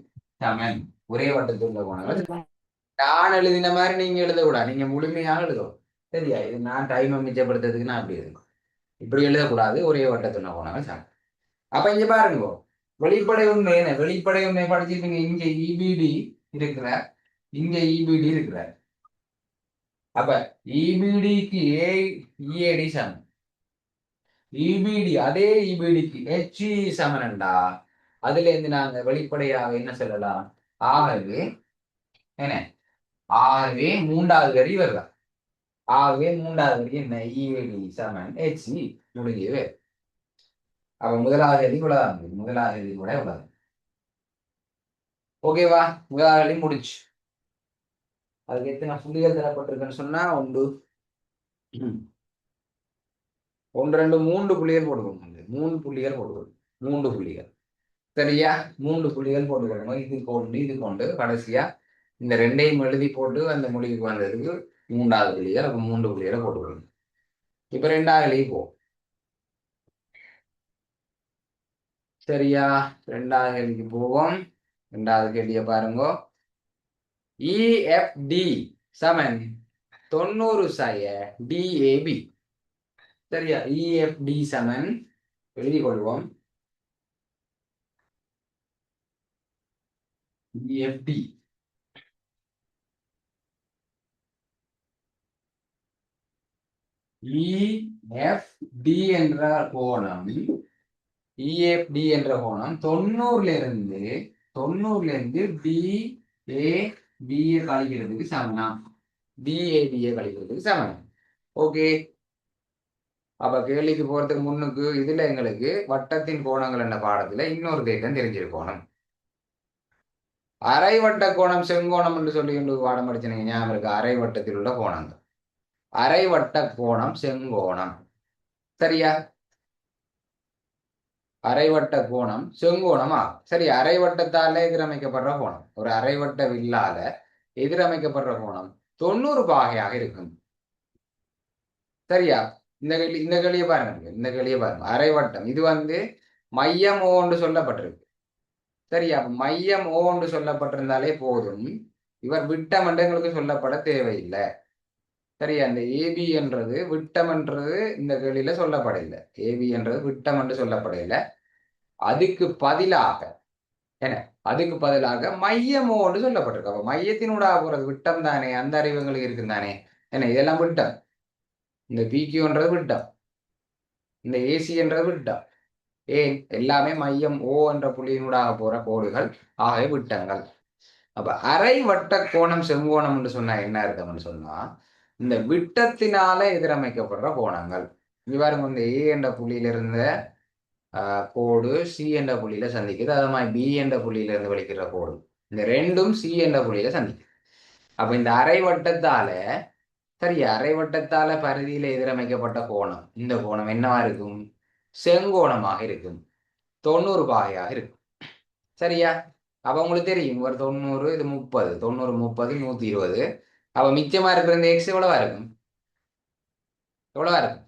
Speaker 1: சமன், ஒரே வட்டத்துண்ட கோணங்கள். நான் எழுதின மாதிரி நீங்க எழுதக்கூடாது, நீங்க முழுமையாக எழுதும். சரியா? இது நான் டைமை மிச்சப்படுத்துறதுக்கு நான் அப்படி எழுதும். இப்படி எழுதக்கூடாது. ஒரே வட்டத்துண்ட கோணங்கள் சமன். அப்ப இங்க பாருங்க, வெளிப்படை உண்மை என்ன? வெளிப்படை உண்மை படிச்சிருப்பீங்க. இங்க EBD இருக்கிறார், இங்க EBD இருக்கிறார். அப்ப EBDக்கு EAD சமன், EBD அதே EBDக்கு HE சமன்டா. அதுல இருந்து நாங்க வெளிப்படையாக என்ன சொல்லலாம்? ஆகவே என்ன? ஆகவே மூன்றாவது வரி வருதா? ஆகவே மூன்றாவது வரி என்ன? EAD சமன் HE முடிஞ்சது. அப்ப முதலாவது எழுதி இவ்வளவுதான். முதலாவது எழுதி கூட இவ்வளவு. ஓகேவா? முதலாவது எழுதி முடிச்சு. அதுக்கு எத்தனை புள்ளிகள் தரப்பட்டிருக்குன்னு சொன்னா ஒன்று, ரெண்டு, 3 புள்ளிகள் போட்டுக்கணும். 3 புள்ளிகள் போட்டுக்கணும். 3 புள்ளிகள். சரியா? 3 புள்ளிகள் போட்டுக்கணும். இது கொண்டு கடைசியா இந்த ரெண்டையும் எழுதி போட்டு அந்த மொழிக்கு வந்ததுக்கு 3வது புள்ளிகள். அப்ப 3 புள்ளிகளை போட்டுக்கணும். இப்ப 2வது எழுதி போ. சரியா? 2வது கேள்விக்கு போவோம். 2வது கேள்விய பாருங்க. EFD சமன் 90 DAB. சரியா? EFD சமன் எழுதி கொள்வோம். EFD EFD என்ற கோணம், EFD என்ற கோணம் 90ல இருந்து DAB கழிக்கிறதுக்கு சமனா? DAB கழிக்கிறதுக்கு சமனம். ஓகே, அப்ப கேள்விக்கு போறதுக்கு முன்னுக்கு இதுல எங்களுக்கு வட்டத்தின் கோணங்கள் என்ற பாடத்துல இன்னொரு தேட்டம் தெரிஞ்சிருக்கணும். அரை வட்ட கோணம் செங்கோணம் என்று சொல்லி பாடம் படிச்சீங்க ஞாபகம் இருக்கு? அரை வட்டத்தில் உள்ள கோணங்கள். அரை வட்ட கோணம் செங்கோணம். சரியா? அரைவட்ட கோணம் செங்கோணமா? சரி, அரைவட்டத்தால எதிரமைக்கப்படுற கோணம், ஒரு அரைவட்ட வில்லால எதிரமைக்கப்படுற கோணம் 90 பாகையாக இருக்கும். சரியா? இந்த கேள்வியை பாருங்க. அரைவட்டம் இது வந்து மையம் ஓ என்று சொல்லப்பட்டிருக்கு. சரியா, மையம் ஓ என்று சொல்லப்பட்டிருந்தாலே போதும். இவர் விட்டம் என்று எங்களுக்கு சொல்லப்பட தேவையில்லை. சரியா, இந்த ஏபி என்றது விட்டம் என்றது இந்த கேள்வியில சொல்லப்படையில. ஏபி என்றது விட்டம் என்று சொல்லப்படையில. அதுக்கு பதிலாக என்ன, அதுக்கு பதிலாக மையமோடு சொல்லப்பட்டிருக்கு. அப்ப மையத்தினூடாக போறது விட்டம் தானே, அந்த அறிவுங்களுக்கு இருக்கு தானே. என்ன, இதெல்லாம் விட்டம். இந்த பிக்யூன்றது விட்டம், இந்த ஏசி என்றது விட்டம். ஏன், எல்லாமே மையம் ஓ என்ற புள்ளியினூடாக போற கோடுகள், ஆகவே விட்டங்கள். அப்ப அரை வட்ட கோணம் செங்கோணம் என்று சொன்னா என்ன அர்த்தம்னு சொன்னா, இந்த விட்டத்தினால எதிரமைக்கப்படுற கோணங்கள். இவ்வாறு இந்த ஏ என்ற புள்ளியிலிருந்த கோடு சி என்ற புள்ளியில சந்திக்குது. அது மாதிரி பி என்ற புள்ளியில இருந்து வெளிக்கிற கோடு, இந்த ரெண்டும் சி என்ற புள்ளியில சந்திக்குது. அப்ப இந்த அரை வட்டத்தால, சரியா, அரை வட்டத்தால பரிதியில எதிரமைக்கப்பட்ட கோணம், இந்த கோணம் என்னவா இருக்கும்? செங்கோணமாக இருக்கும், 90 பாகையாக இருக்கும். சரியா, அப்ப உங்களுக்கு தெரியும் ஒரு 90, இது 30, 90 30 120. அப்ப மிச்சமா இருக்கிற இந்த எக்ஸ் எவ்வளவா இருக்கும்? எவ்வளவா இருக்கும்?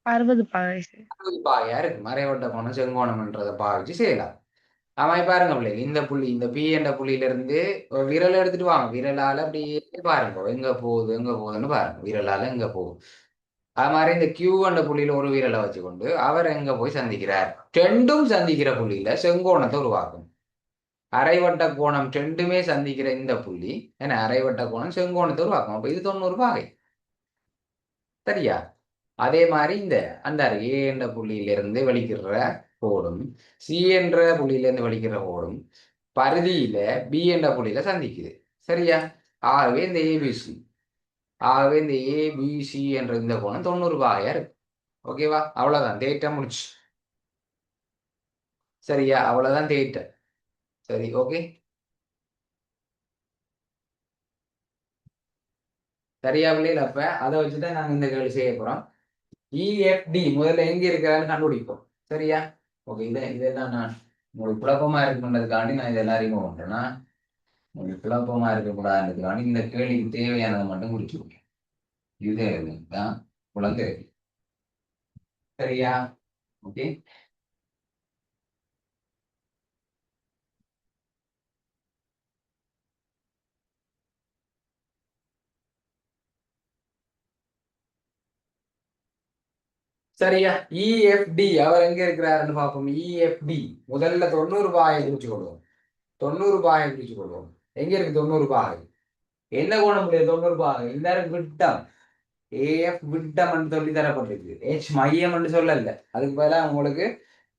Speaker 2: 60 பாகை சார்.
Speaker 1: 60 பாகையா இருக்கும். அரை வட்ட கோணம் செங்கோணம்ன்றதை பாவிச்சு செய்யலாம். ஆமாய் பாருங்க பிள்ளைங்க, இந்த புள்ளி, இந்த பி என்ற புள்ளியில இருந்து விரல் எடுத்துட்டு வாங்க. விரலால அப்படியே பாருங்க எங்க போகுது எங்க போகுதுன்னு பாருங்க. விரலால எங்க போகுது. அது மாதிரி இந்த கியூ என்ற புள்ளியில ஒரு விரலை வச்சுக்கொண்டு அவர் எங்க போய் சந்திக்கிறார்? ரெண்டும் சந்திக்கிற புள்ளியில செங்கோணத்தை உருவாக்கும். அரைவட்ட கோணம் ரெண்டுமே சந்திக்கிற இந்த புள்ளி ஏன்னா அரைவட்ட கோணம் செங்கோணத்தை உருவாக்கும். அப்ப இது 90 பாகை. சரியா, அதே மாதிரி இந்த அந்த ஏ என்ற புள்ளியிலிருந்து வெளிக்கிற கோடும் சி என்ற புள்ளியிலிருந்து வெளிக்கிற கோடும் பரிதியில பி என்ற புள்ளியில சந்திக்குது. சரியா, ஆகவே இந்த ஏபிசி, ஆகவே இந்த ஏபிசி என்ற இந்த கோணம் 90 பாகையா இருக்கு. ஓகேவா, அவ்வளவுதான், தேட்டம் முடிச்சு. சரியா, அவ்வளவுதான் தேட்டம். சரி, ஓகே. சரியா பிள்ளைகள், அப்ப அதை வச்சுதான் நாங்க இந்த கேள்வி செய்ய போறோம். இஎஃப்டி முதல்ல எங்க இருக்கிறான்னு கண்டுபிடிப்போம். சரியா, ஓகே. இதெல்லாம் நான் உங்களுக்கு குழப்பமா இருக்குன்றதுக்காண்டி நான் இதெல்லாம் ரிமூவ் பண்றேன்னா, உங்களுக்கு குழப்பமா இருக்கக்கூடாதுன்றதுக்காண்டி இந்த கேள்விக்கு தேவையானதை மட்டும் குறிச்சுக்கோங்க. இது தான் குழந்தை. சரியா, ஓகே. சரியா, இஎஃப்டி அவர் எங்க இருக்கிறாருன்னு பார்ப்போம். இஎஃப்டி முதல்ல 90 பாயை குறிச்சு கொள்வோம். 90 பாயை குறிச்சு கொள்வோம். எங்க இருக்கு 90 பாகை? என்ன கோணம் முடியாது 90 பாகை? இந்த விட்டம் ஏஎஃப் விட்டம் சொல்லி தரப்பட்டிருக்கு. ஹெச் மையம் என்று சொல்லல, அதுக்கு பதிலாக உங்களுக்கு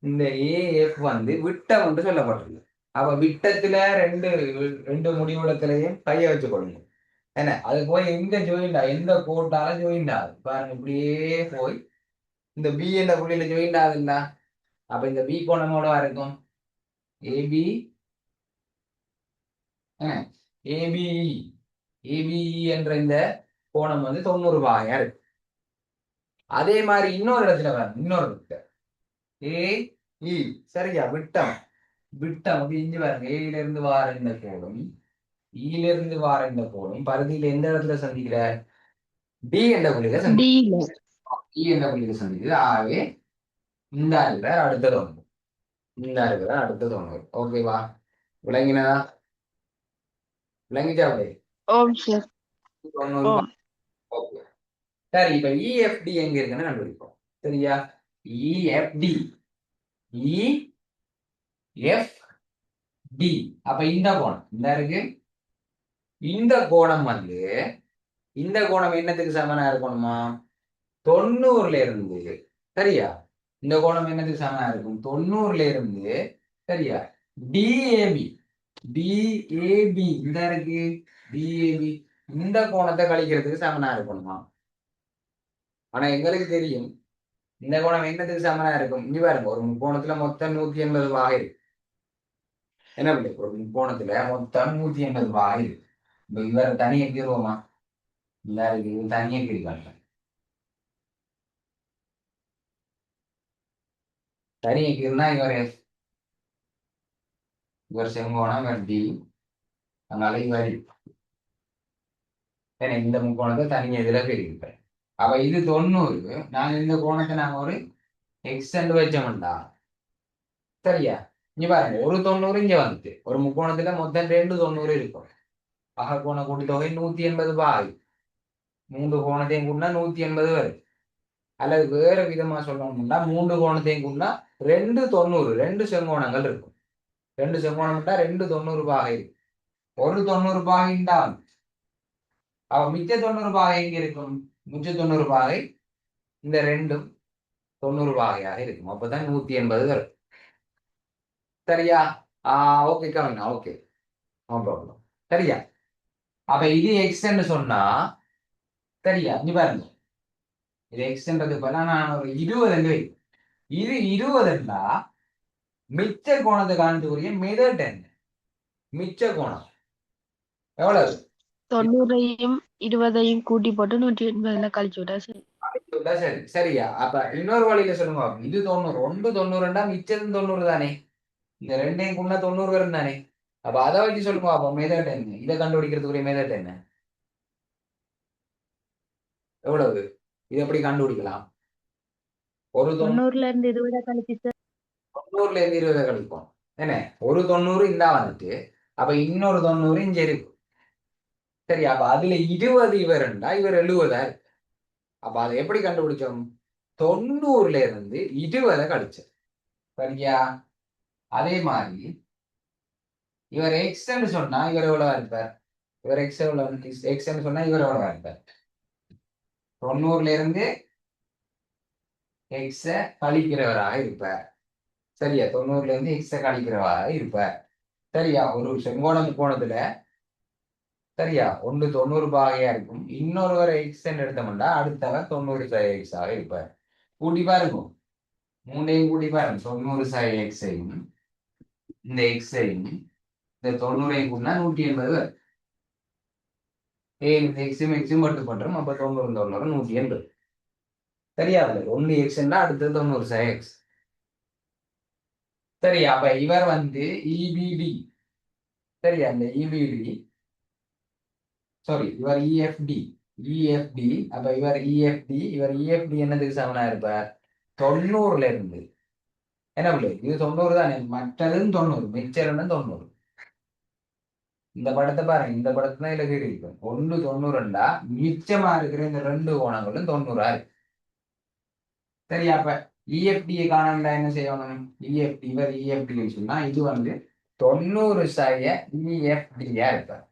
Speaker 1: இந்த ஏஎஃப் வந்து விட்டம் என்று சொல்லப்பட்டிருக்கு. அப்ப விட்டத்துல ரெண்டு ரெண்டு முடிவுடத்திலையும் கையை வச்சு கொள்ளுங்க. என்ன, அது போய் எங்க ஜோயிண்டா, எந்த கோட்டால ஜோயிண்ட் ஆகுது பாருங்க. இப்படியே போய் இந்த பி என்ற புள்ளியில ஜோயிண்ட் ஆகுதுங்களா? அப்ப இந்த பி கோணமோட இருக்கும் ஏபி, ஏபிஇ, ஏபிஇ என்ற இந்த கோணம் வந்து 90 பாகையா இருக்கு. அதே மாதிரி இன்னொரு இடத்துல பாருங்க, இன்னொரு இடத்துல ஏஇ, சரியா, விட்டம், விட்டம் இஞ்சி பாருங்க. ஏல இருந்து வார இந்த கோடும் ஈல இருந்து வார இந்த கோடும் பரிதியில எந்த இடத்துல சந்திக்கிற? டி என்ற புள்ளியில சந்திக்குது.
Speaker 2: D
Speaker 1: டி என்ற புள்ளியில சந்திக்குது. ஆகவே இந்த இருக்கிற அடுத்தது ஒன்று, இந்த இருக்கிற அடுத்தது ஒன்று. ஓகேவா, விளங்கினா? விளங்கிச்சா அப்படி?
Speaker 2: ஓம் சார்.
Speaker 1: 90.
Speaker 2: ஓம்.
Speaker 1: ஓகே. சரி, இப்ப இஎஃப்டி எங்க இருக்குன்னு கண்டுபிடிப்போம். சரியா, இஎஃப்டி, இஎஃப்டி அப்ப இந்த கோணம் இந்த இருக்கு. இந்த கோணம் வந்து, இந்த கோணம் என்னத்துக்கு சமனா இருக்கணுமா? 90ல இருந்து, சரியா, இந்த கோணம் என்னத்துக்கு சமனா இருக்கும்? 90ல இருந்து, சரியா, டிஏபி, டிஏபி இந்த இருக்கு, டிஏபி இந்த கோணத்தை கழிக்கிறதுக்கு சமனா இருக்கணுமா? ஆனா எங்களுக்கு தெரியும் இந்த கோணம் என்னத்துக்கு சமனா இருக்கும். இங்க பாருங்க, ஒரு முக்கோணத்துல மொத்தம் 180 பாகை இருக்கு. என்ன பண்ணி, ஒரு முக்கோணத்துல மொத்தம் 180 பாகை இருக்கு. இப்ப இவரை தனியா கீறுவோமா? இல்ல, இது தனியா கீறிக்காங்க. தனியா கீறுனா இவர் செங்கோணம், இவர் டி, அதனால இவர் ஏன்னா இந்த முக்கோணத்தை தனியா இதுல கீறிருப்பேன். அப்ப இது 90. நாங்க இந்த கோணத்தை நாங்க ஒரு எக்ஸ்டெண்ட் வச்சோம்டா. சரியா? இங்க பாருங்க, ஒரு 90 இங்க வந்துட்டு ஒரு முக்கோணத்துல மொத்தம் 2 90 இருக்கும். பகக்கோண கூட்டுத்தொகை 180 பாய். 3 கோணத்தையும் கூட்டினா 180 வரும். அல்லது வேற விதமா சொல்லணும்னா 3 கோணத்தையும் கூட்டினா 2 90, 2 செங்கோணங்கள் இருக்கும். 2 செங்கோணம்னா 2 90 பாகை இருக்கு. ஒரு 90 பாகைண்டா அவ மிச்ச 90 பாகை எங்க இருக்கும்? மிச்ச 90 பாகை இந்த ரெண்டும் 90 பாகையாக இருக்கும். அப்பதான் 180 வரும். சரியா? ஓகே கவனிங்க. Okay, no problem. சரியா? அப்ப இது எக்ஸ்ன்னு சொன்னா, சரியா இங்க பாருங்க, இது எக்ஸ்ன்றது போல நான் ஒரு 20 இது 20 மிச்ச கோணத்தை காணக்கூடிய மெதட் என்ன? மிச்ச கோணம் எவ்வளவு?
Speaker 2: 90ஐயும் 20ஐயும் கூட்டி போட்டு 180ல கழிச்சு விட்டா சரி.
Speaker 1: சரி, சரியா? அப்ப இன்னொரு வழியில சொல்லுங்க. இது 90, 1 90 மிச்சம் 90 தானே. இந்த ரெண்டையும் கூட்டினா 90 வரும் தானே. அப்ப அதை வச்சு சொல்லுங்க. அப்ப மெதட் என்ன? இதை கண்டுபிடிக்கிறதுக்குரிய மெதட் என்ன? எவ்வளவு? இது எப்படி கண்டுபிடிக்கலாம்? ஒரு
Speaker 2: 90ல இருந்து 20 கழிச்சு சார்.
Speaker 1: 90ல இருந்து 20 கழிப்போம். என்ன, ஒரு 90 இந்தா வந்துட்டு, அப்ப இன்னொரு 90 இங்க இருக்கு. சரி, அப்ப அதுல 20 இவர்ண்டா இவர் 70 இருக்கு. அப்ப அதை எப்படி கண்டுபிடிச்சோம்? 90ல இருந்து 20 கழிச்சோம். சரியா? அதே மாதிரி இவர் எக்ஸ்ன்னு சொன்னா இவர் எவ்வளவா இருப்பார்? இவர் எக்ஸ் எவ்வளவு? எக்ஸ்ன்னு சொன்னா இவர் எவ்வளவா இருப்பார்? 90ல இருந்து எக்ஸ கழிக்கிறவராக இருப்பார். சரியா? 90ல இருந்து எக்ஸ கழிக்கிறவராக இருப்பார். சரியா? ஒரு செங்கோண முக்கோணத்துல, சரியா, ஒன்று 90 பாகையா இருக்கும். இன்னொருவர் எக்ஸ் எடுத்தோம்னா அடுத்தவர் 90 எக்ஸ் ஆக இருப்பார். கூட்டி பாருங்க, மூண்டையும் கூட்டி பாருங்க. 90 எக்ஸையும் இந்த எக்ஸையும் இந்த 90ஐயும் கூட்டினா 180 வரும். இந்த எக்ஸும் எக்ஸும் மட்டும் பண்றோம். அப்ப 90 90 180. சரியா? ஒன்னு எக்ஸ்ன்னா அடுத்தது 90 எக்ஸ். சரியா? அப்ப இவர் வந்து இபிடி. சரியா? இந்த இபிடி, சாரி, இவர் இஎஃப்டி. இஎஃப்டி. அப்ப இவர் இஎஃப்டி. இவர் இஎஃப்டி என்னதுக்கு சமனா இருப்பார்? 90ல இருந்து. என்ன பிள்ளை, இது 90 தானே, மற்றதும் 90, மிச்சம் 90. இந்த படத்தை பாருங்க, இந்த படத்தை தான் இதுல கீழே இருக்கும். 1 90 மிச்சமா இருக்கிற இந்த 2 கோணங்களும் 90 இருக்கு. சரியா? அப்ப இஎஃப்டியை காணா என்ன செய்யணும்? இஎஃப்டி, இவர் இஎஃப்டி சொன்னா இது வந்து 90 இஎஃப்டியா இருப்பார்.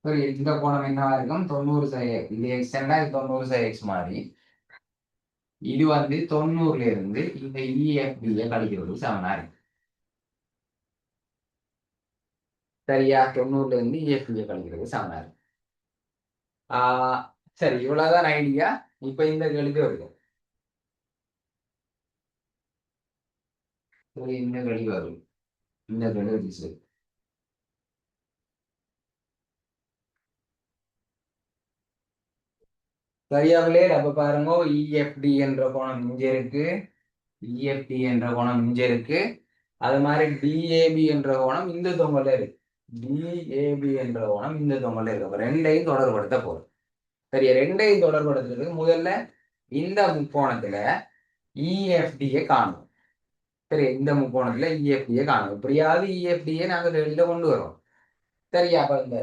Speaker 1: சரி, இந்த கோணம் என்னவா இருக்கும்? 90 இது எக்ஸ்டெண்டா இது 90 எக்ஸ் மாதிரி. இது வந்து 90ல இருந்து இந்த இஎஃப்டியை கழிக்கிறது சமனா இருக்கு. சரியா? 90ல இருந்து இஎஃப்டியை கழிக்கிறது சமனா இருக்கு. சரி, இவ்வளவுதான் ஐடியா. இப்ப இந்த கேள்வி வருது. இந்த கேள்வி வரும். இந்த கேள்வி சரி. சரியாகலே. அப்ப பாருங்க, இஎஃப்டி என்ற கோணம் இங்க இருக்கு, இஎஃப்டி என்ற கோணம் இங்க இருக்கு. அது மாதிரி டிஏபி என்ற கோணம் இந்த தொங்கல இருக்கு. டிஏபி என்ற கோணம் இந்த தொங்கல இருக்கு. அப்ப ரெண்டையும் தொடர்படுத்த போறோம். சரி, ரெண்டையும் தொடர்படுத்துறதுக்கு முதல்ல இந்த முக்கோணத்துல இஎஃப்டியை காணும். சரி, இந்த முக்கோணத்துல இஎஃப்டியை காணும். இப்படியாவது இஎஃப்டியை நாங்க வெளியில கொண்டு வரோம். சரியா? அப்ப இந்த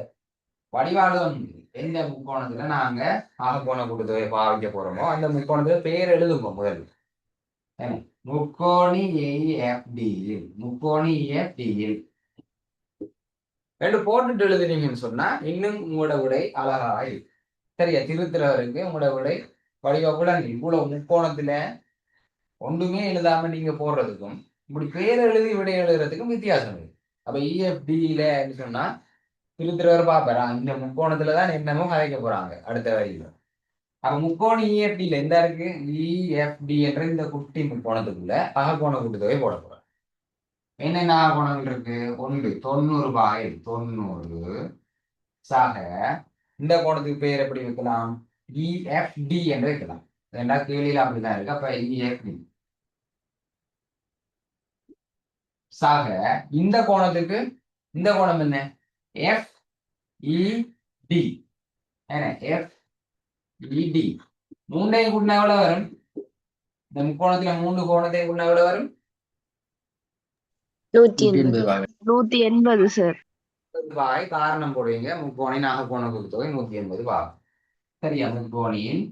Speaker 1: வடிவாளம் எந்த முக்கோணத்துல நாங்க ஆகக்கோண கூட்டுத்தொகையை பாவிக்க போறோமோ அந்த முக்கோணத்துல பேர் எழுதுவோம் முதல்ல. முக்கோணி ஏஎஃப்டியில், முக்கோணி ஏஎஃப்டியில் ரெண்டு போட்டுட்டு எழுதுனீங்கன்னு சொன்னா இன்னும் உங்களோட விடை அழகா இருக்கு. சரியா? திருத்துறவருக்கு உங்களோட விடை வடிவா இவ்வளவு முக்கோணத்துல ஒன்றுமே எழுதாம நீங்க போடுறதுக்கும் இப்படி பேர் எழுதி விடை எழுதுறதுக்கும் வித்தியாசம் இருக்கு. அப்ப இஎஃப்டியில சொன்னா திருத்துறவர் பாப்பாரா இந்த முக்கோணத்துலதான் என்னமோ கதைக்க போறாங்க அடுத்த வரியில. அப்ப முக்கோண இஎஃப்டியில எந்த இருக்கு? இஎஃப்டி என்ற இந்த குட்டி முக்கோணத்துக்குள்ள அகக்கோண கூட்டுத்தொகை போட போறோம். என்னென்ன அகக்கோணங்கள் இருக்கு? ஒன்று 90 பாகை 90 சாக இந்த கோணத்துக்கு பேர் எப்படி வைக்கலாம்? இஎஃப்டி என்று வைக்கலாம். ரெண்டா கீழில் அப்படிதான் இருக்கு. அப்ப இஎஃப்டி சாக இந்த கோணத்துக்கு இந்த கோணம் என்ன? எஃப் இடி. என்ன? எஃப் இடி. மூண்டையும் கூட்டினா எவ்வளவு வரும்? இந்த முக்கோணத்துல 3 கோணத்தையும் கூட்டினா எவ்வளவு வரும்?
Speaker 2: 180 180 சார்.
Speaker 1: பாகை காரணம் போடுவீங்க. முக்கோணின் அகக்கோண கூட்டுத்தொகை 180 பாகம். சரியா? முக்கோணியின்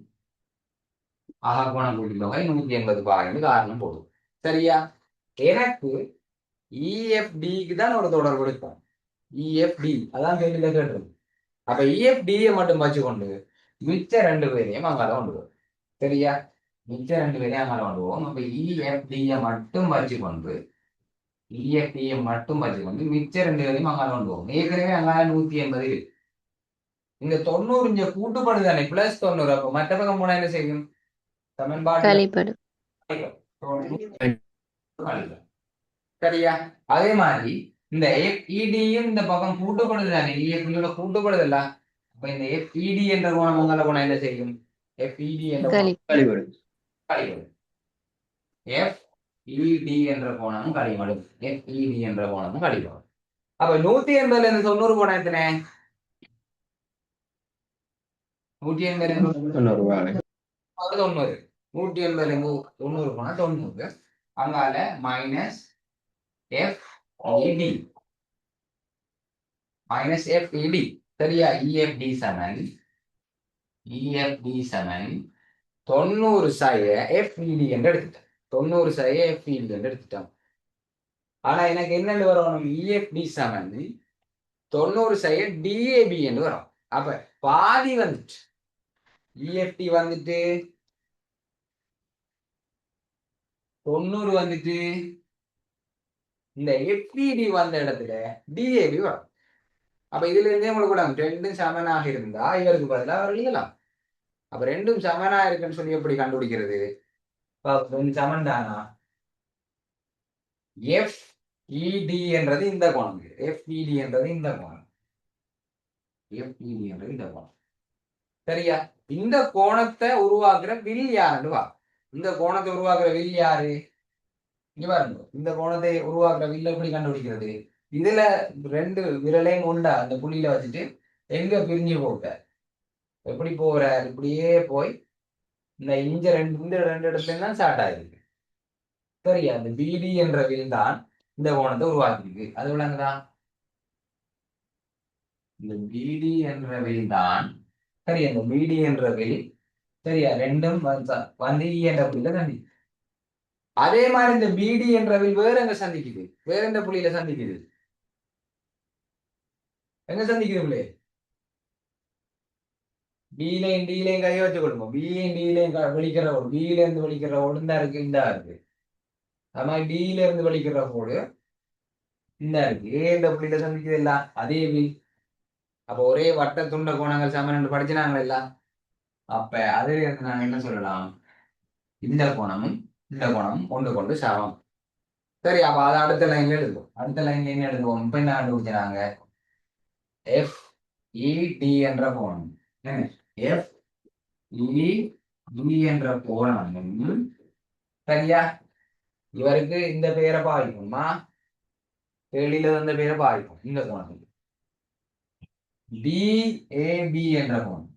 Speaker 1: அகக்கோண கூட்டுத்தொகை 180 பாகன்னு காரணம் போடுவோம். சரியா? எனக்கு இஎஃப்டிக்கு தான் ஒரு தொடர்பு எடுக்கும். இஎஃப்டி அதான் கேள்வியில கேட்டிருக்கு. அப்ப இஎஃப்டியை மட்டும் வச்சுக்கொண்டு மிச்ச 2 பேரையும் அங்கால கொண்டு போவோம். சரியா? மிச்ச 2 பேரையும் அங்கால கொண்டு போவோம். அப்ப இஎஃப்டியை மட்டும் வச்சுக்கொண்டு மிச்ச 2 பேரையும் அங்கால கொண்டு போவோம். ஏற்கனவே அங்கால 180 இருக்கு. இந்த 90 இங்க கூட்டுப்படுது தானே, பிளஸ் 90. அப்ப மற்ற பக்கம் போனா என்ன செய்யும்? சமன்பாடு
Speaker 2: கழிப்படும்.
Speaker 1: சரியா? அதே மாதிரி இந்த எஃப்இடியும் இந்த பக்கம் கூட்டுப்படுது தானே, இஎஃப்டியோட கூட்டுப்படுதுல்ல. அப்ப இந்த எஃப்இடி என்ற கோணம் அங்கால போனா என்ன செய்யும்? எஃப்இடி என்ற கழிப்படும். எஃப்இடி என்ற கோணமும் கழிப்படும். எஃப்இடி என்ற கோணமும் கழிப்படும். அப்ப 180 இருந்து 90 போனா எத்தனை? 180 90. 180 90 போனா 90. அங்கால மைனஸ் எஃப்இடி சரியா? இஎஃப்டி சமன் 90 சாய எஃப்இடி என்று எடுத்துட்டேன். 90 சாய எஃப்இடி என்று எடுத்துட்டோம். ஆனா எனக்கு என்னன்னு வரணும்? இஎஃப்டி சமன் 90 சாய டிஏபி என்று வரும். அப்ப பாதி வந்துட்டு இஎஃப்டி வந்துட்டு 90 வந்துட்டு இந்த எஃப்இடி வந்த இடத்துல டிஏபி வரும். அப்ப இதுல இருந்தே உங்களுக்கு ரெண்டும் சமனாக இருந்தா இவருக்கு பதிலாக அவர் எழுதலாம். அப்ப ரெண்டும் சமனா இருக்குன்னு சொல்லி எப்படி கண்டுபிடிக்கிறது? சமன் தானா? எஃப்இடி என்றது இந்த கோணம், எஃப்இடி என்றது இந்த கோணம், எஃப்இடி என்றது இந்த கோணம். சரியா? இந்த கோணத்தை உருவாக்குற வில் யாருன்னு வா. இந்த கோணத்தை உருவாக்குற வில் யாரு? இங்க பாருங்க. இந்த கோணத்தை உருவாக்குற வில் எப்படி கண்டுபிடிக்கிறது? இதுல 2 விரலையும் உண்டா அந்த புள்ளியில வச்சுட்டு எங்க பிரிஞ்சு போட்ட எப்படி போறாரு? இப்படியே போய் இந்த இந்த 2 இடத்துல தான் ஸ்டார்ட் ஆயிருக்கு. சரியா? அந்த பிடி என்ற வில் தான் இந்த கோணத்தை உருவாக்கிருக்கு. அது விளங்குதான்? இந்த பிடி என்ற வில் தான் சரி. அந்த பிடி என்ற வில் சரியா? ரெண்டும் வந்து என்ற புள்ளியில சந்திக்குது. அதே மாதிரி இந்த பிடி என்ற வில் வேற எங்க சந்திக்குது? வேற எந்த புள்ளியில சந்திக்குது? எங்க சந்திக்குது புள்ளி? டீலையும் கையை வச்சு கொடுங்க. டீலையும் வெளிக்கிற ஓடு, பியில இருந்து வெளிக்கிற ஓடு இந்த இருக்கு, இந்த இருக்கு. அது மாதிரி டியில இருந்து வெளிக்கிற ஓடு இந்த இருக்கு. இந்த புள்ளியில சந்திக்குது இல்ல? அதே வில். அப்ப ஒரே வட்ட துண்ட கோணங்கள் சமன் என்று படிச்சுனாங்களா எல்லாம்? அப்ப அதுல இருந்து நாங்க என்ன சொல்லலாம்? இந்த கோணமும் கொண்டு கொண்டு சமம். சரி, அப்ப அதை அடுத்த லைன்ல எழுதுவோம். அடுத்த லைன்ல என்ன எழுதுவோம்? இப்ப என்ன கண்டுபிடிச்சாங்க? எஃப் இடி என்ற கோணம். எஃப் இ என்ற கோணம் சரியா? இவருக்கு இந்த பெயரை பாதிக்குமா? கேள்வியில இந்த பெயரை பாதிக்கும். இந்த கோணத்துக்கு டிஏபி என்ற கோணம்,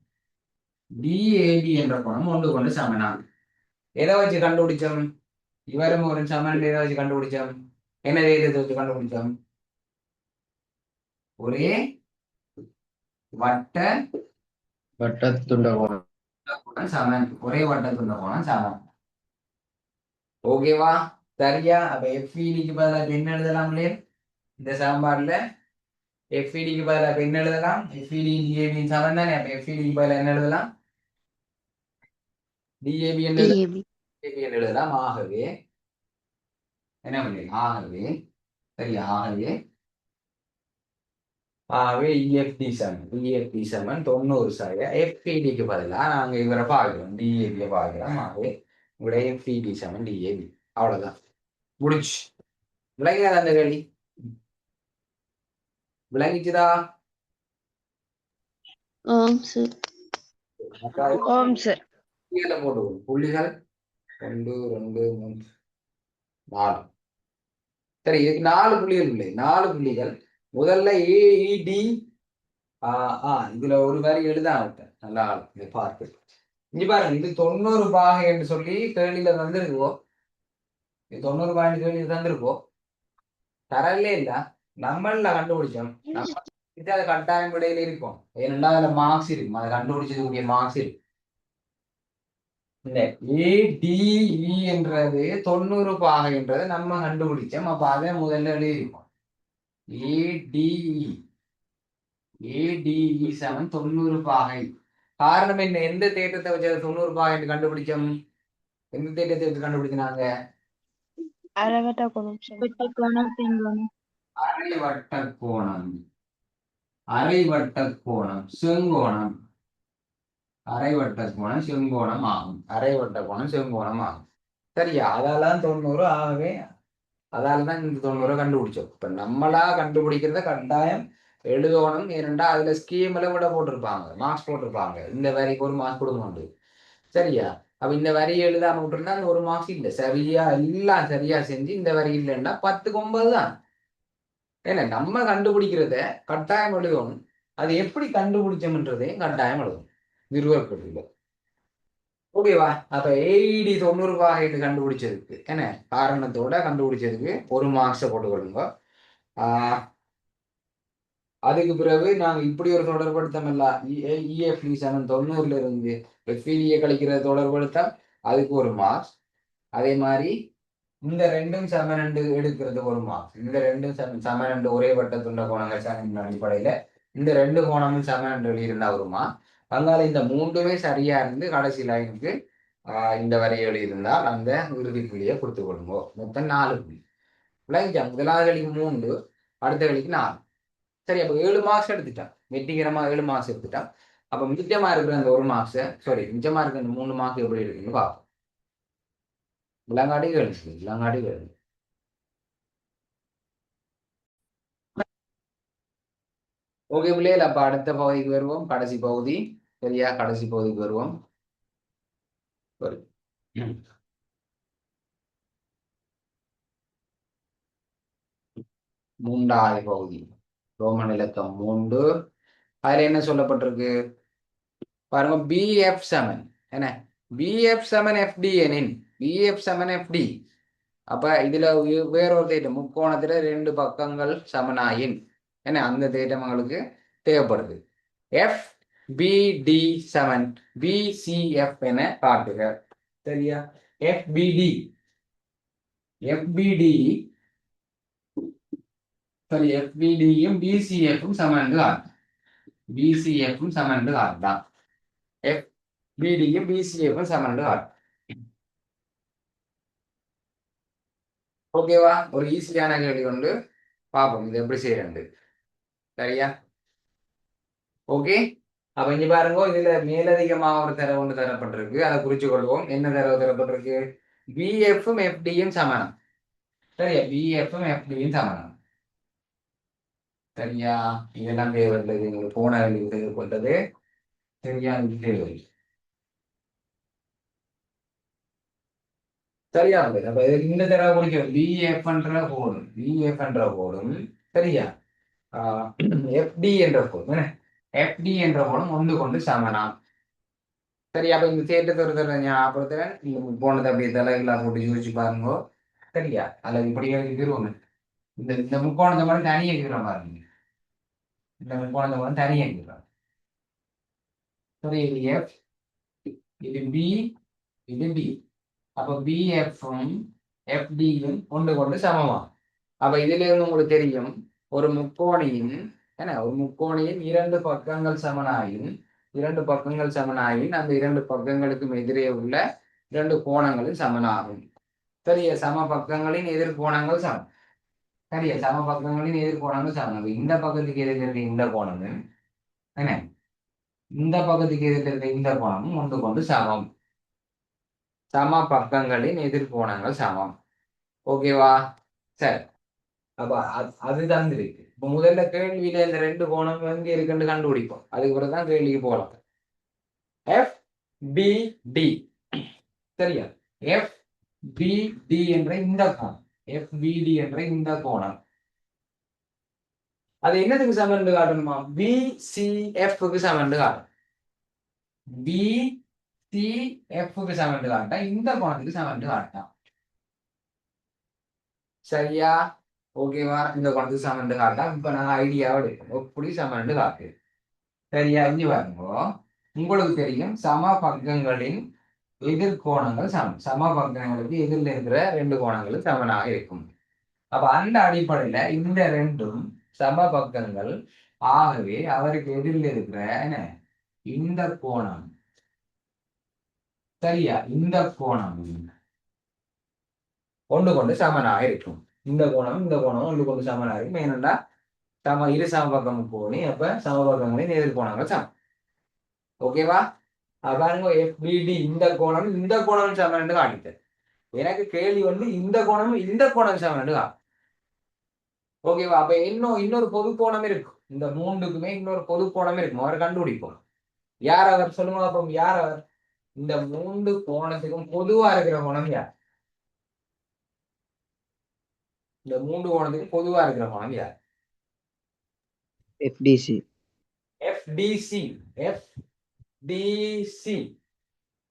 Speaker 1: டிஏபி என்ற கோணம் ஒன்று கொண்டு சமனாகும். எதை வச்சு கண்டுபிடிச்சோம்? இவரும் ஒரு சமன் எதை வச்சு கண்டுபிடிச்சோம்? என்ன தேதியத்தை வச்சு கண்டுபிடிச்சோம்? ஒரே வட்டத்துண்ட கோணம் சமன். ஒரே வட்டத்துண்ட கோணம் சமன். ஓகேவா? சரியா? அப்ப எஃப்இடிக்கு பதிலாக என்ன எழுதலாம்? இந்த சமன்பாடுல எஃப்இடிக்கு பதிலாக என்ன எழுதலாம்? எஃப்இடி டிஏபி சமன் தானே. அப்ப எஃப்இடிக்கு பதிலாக என்ன எழுதலாம்? டிஏபி என்று எழுதலாம். ஆகவே என்ன பண்ணி? சரியா? ஆகவே இஎஃப்டி சமன் 90 சாய எஃப்இடிக்கு பதிலாக நாங்க இவரை பார்க்கிறோம், டிஏபியை பார்க்கிறோம். ஆகவே உங்களுடைய எஃப்இடி சமன் டிஏபி. அவ்வளவுதான், முடிச்சு. விளங்கினாத அந்த கேள்வி? விளங்கிச்சுதா? போட்டு புள்ளிகள் 1 2 3 4. சரி, இதுக்கு 4 புள்ளிகள் இல்லை. 4 புள்ளிகள். முதல்ல ஏஇடி இதுல ஒரு வரி எழுதான் நல்லா இதை பார்த்து இங்க பாருங்க. இது 90 பாகை என்று சொல்லி கேள்வியில தந்திருக்கோம். இது 90 பாகை கேள்வியில தந்திருக்கோம். தரலே இல்ல நம்மள கண்டுபிடிச்சோம். நம்ம அது கட்டாயம் விடையில இருக்கும். ஏன்னா அதுல மார்க்ஸ் இருக்கும். அதை கண்டுபிடிச்சதுக்குரிய மார்க்ஸ் இருக்கு. இந்த ADE என்றது 90 பாகைன்றது நம்ம கண்டுபிடிச்சோம். அப்ப அதை முதல்ல எழுதியிருக்கோம். ADE ADE 90 பாகை. காரணம் என்ன? எந்த தேற்றத்தை வச்சு அதை 90 பாகை என்று கண்டுபிடிச்சோம்? எந்த தேற்றத்தை வச்சு கண்டுபிடிச்சினாங்க?
Speaker 2: அரைவட்ட கோணம் செங்கோணம்.
Speaker 1: அரைவட்ட கோணம். அரைவட்ட கோணம் செங்கோணம். அரைவட்ட கோணம் செங்கோணம் ஆகும். அரைவட்ட கோணம் செங்கோணம் ஆகும். சரியா? அதாலதான் 90. ஆகவே அதாலதான் இந்த 90 கண்டுபிடிச்சோம். இப்ப நம்மளா கண்டுபிடிக்கிறத கட்டாயம் எழுதணும். ஏனென்றா அதுல ஸ்கீம்ல விட போட்டிருப்பாங்க, மார்க்ஸ் போட்டிருப்பாங்க. இந்த வரிக்கு ஒரு மார்க்ஸ் கொடுக்கணும். சரியா? அப்ப இந்த வரி எழுதாம விட்டுருந்தா அந்த ஒரு மார்க்ஸ் இல்லை. சரியா எல்லாம் சரியா செஞ்சு இந்த வரி இல்லைன்னா 10க்கு 9 தான். ஏன்னா நம்ம கண்டுபிடிக்கிறத கட்டாயம் எழுதணும். அது எப்படி கண்டுபிடிச்சோம்ன்றதையும் கட்டாயம் எழுதணும். நிறுவப்பட்டு ஓகேவா? அப்ப AED 90 பாகைன்னு கண்டுபிடிச்சதுக்கு என்ன காரணத்தோட கண்டுபிடிச்சதுக்கு ஒரு மார்க்ஸை போட்டுக்கொள்ளுங்க. அதுக்கு பிறகு நாங்க இப்படி ஒரு தொடர்படுத்தம் இல்ல. EFD 90 இருந்து FED கழிக்கிற தொடர்படுத்தம் அதுக்கு ஒரு மார்க்ஸ். அதே மாதிரி இந்த ரெண்டும் சமநண்டு எடுக்கிறது ஒரு மார்க்ஸ். இந்த ரெண்டும் சமநண்டு ஒரே வட்டத்துண்ட கோணங்கள் சமன் அடிப்படையில இந்த ரெண்டு கோணமும் சமநண்டு எழுதியிருந்தா ஒரு மார்க். அதனால இந்த மூன்றுமே சரியா இருந்து கடைசி லைனுக்கு இந்த வரை எழுதியிருந்தால் அந்த இறுதி புள்ளியை கொடுத்து கொள்ளுங்க. மொத்தம் 4 புள்ளி விளங்கிச்சா? முதலாவது கழிக்கு 3, அடுத்த கழிக்கு 4. சரி, அப்போ 7 மார்க்ஸ் எடுத்துட்டான். வெற்றிகரமா 7 மார்க்ஸ் எடுத்துட்டான். அப்ப மிச்சமா இருக்கிற அந்த ஒரு மார்க்ஸ், சாரி மிச்சமா இருக்கிற அந்த 3 மார்க் எப்படி இருக்குன்னு பார்ப்போம். விலங்காடிகள் விலங்காடிகள். ஓகே பிள்ளைகள், அப்ப அடுத்த பகுதிக்கு வருவோம். கடைசி பகுதி. சரியா? கடைசி பகுதிக்கு வருவோம். மூன்றாவது பகுதி, ரோமன் இலக்கம் 3. அதுல என்ன சொல்லப்பட்டிருக்கு பாருங்க. BF7 என்ன? BF7FD எனின் BF7FD. அப்ப இதுல வேறொரு தேட்டம் முக்கோணத்துல 2 பக்கங்கள் சமனாயின் என்ன அந்த தேட்டம் உங்களுக்கு தேவைப்படுது. FBD7 BCF என காட்டுக. சரியா? FBD FBD சரி, FBDயும் BCFும் சமன் காட்டும். BCFும் சமன் காட்டுதான். FBDயும் BCFும் சமன் காட்டும். ஓகேவா? ஒரு ஈஸியான கேள்வி கொண்டு பார்ப்போம் இது எப்படி செய்யறது. சரியா? ஓகே. அப்ப இங்க பாருங்க, இதுல மேலதிகமாக ஒரு தரவு ஒன்று தரப்பட்டிருக்கு. அதை குறிச்சு கொள்வோம். என்ன தரவு தரப்பட்டிருக்கு? BFும் FDயும் சமனம். சரியா? BFும் FDயும் சமனம். சரியா? இதெல்லாம் தேவையில்லை. உங்களுக்கு போன கேள்வி கொண்டது. சரியா? இது தேவை. சரியா? அப்ப இந்த தடவை குறிக்கும் BF என்ற கோடும் BF என்ற கோடும் சரியா? FD என்ற கோடும் FD என்ற கோடும் ஒன்று கொண்டு சமனாம். சரி, அப்ப இந்த தேட்டத்தை ஒரு தடவை ஞாபகப்படுத்துறேன். இந்த போனதை அப்படியே தலைகளா போட்டு யோசிச்சு பாருங்க. சரியா? அல்லது இப்படி எழுதிருவோங்க. இந்த முக்கோணத்தை மட்டும் தனியாக இருக்கிற பாருங்க. இந்த முக்கோணத்தை மட்டும் தனியாக இருக்கிறோம். சரி, இது F, இது B, இது B. அப்ப BFும் FDயும் ஒன்று கொண்டு சமமா. அப்ப இதுல இருந்து உங்களுக்கு தெரியும், ஒரு முக்கோணியின் என்ன ஒரு முக்கோணியின் 2 பக்கங்கள் சமனாயின் அந்த 2 பக்கங்களுக்கும் எதிரே உள்ள 2 கோணங்களும் சமனாகும். சரியா? சம பக்கங்களின் எதிர்கோணங்கள் சமம். சரியா? சம பக்கங்களின் எதிர்கோணங்கள் சமம். இந்த பக்கத்துக்கு எதிர்த்து இருக்க இந்த கோணமும் என்ன இந்த பக்கத்துக்கு எதிர்த்து இருக்க இந்த கோணமும் ஒன்று கொண்டு சமம். சம பக்கங்களின் எதிர்கோணங்கள் சமம். ஓகேவா? சரி, அப்ப அது தந்திருக்கு. இப்ப முதல்ல கேள்வியில இந்த 2 கோணம் எங்க இருக்குன்னு கண்டுபிடிப்போம். அதுக்கு பிறகுதான் கேள்விக்கு போகலாம். FBD. சரியா? FBD என்ற இந்த கோணம் FBD என்ற இந்த கோணம் அது என்னதுக்கு சமன் காட்டணுமா? BCFக்கு சமன் காட்டும். BCFக்கு சமன் காட்டா இந்த கோணத்துக்கு சமன் காட்டான். சரியா? ஓகேவா? இந்த கோணத்துக்கு சமன் காட்டா இப்ப நான் ஐடியாவோட எப்படி சமன் காட்டு. சரியா? இங்க பாருங்க, உங்களுக்கு தெரியும் சம பக்கங்களின் எதிர்கோணங்கள் சமம். சம பக்கங்களுக்கு எதிரில் இருக்கிற ரெண்டு கோணங்களும் சமனாக இருக்கும். அப்ப அந்த அடிப்படையில இந்த ரெண்டும் சம பக்கங்கள். ஆகவே அவருக்கு எதிரில் இருக்கிற என்ன இந்த கோணம், சரியா, இந்த கோணம் ஒன்று கொண்டு சமனாக இருக்கும். இந்த கோணம் ஒன்று கொண்டு சமனாக இருக்கும். ஏனென்றா இரு சமபக்கம் கோணி, அப்ப சமபக்கங்களின் எதிர்கோணங்கள் சமம். ஓகேவா? பாருங்க, FBD இந்த கோணம் சமன் என்று காட்டிட்டேன். எனக்கு கேள்வி வந்து இந்த கோணம் சமன் என்று காட்டும். ஓகேவா? அப்ப இன்னொரு பொது கோணம் இருக்கும். இந்த மூன்றுக்குமே இன்னொரு பொது கோணம் இருக்கும். அவரை கண்டுபிடிப்போம். யார் அவர் சொல்லுங்க. அப்ப யார் அவர்? இந்த மூன்று கோணத்துக்கும் பொதுவா இருக்கிற கோணம் யார்? இந்த மூன்று கோணத்துக்கும் பொதுவா இருக்கிற கோணம் யார்?
Speaker 3: FDC.
Speaker 1: FDC. FDC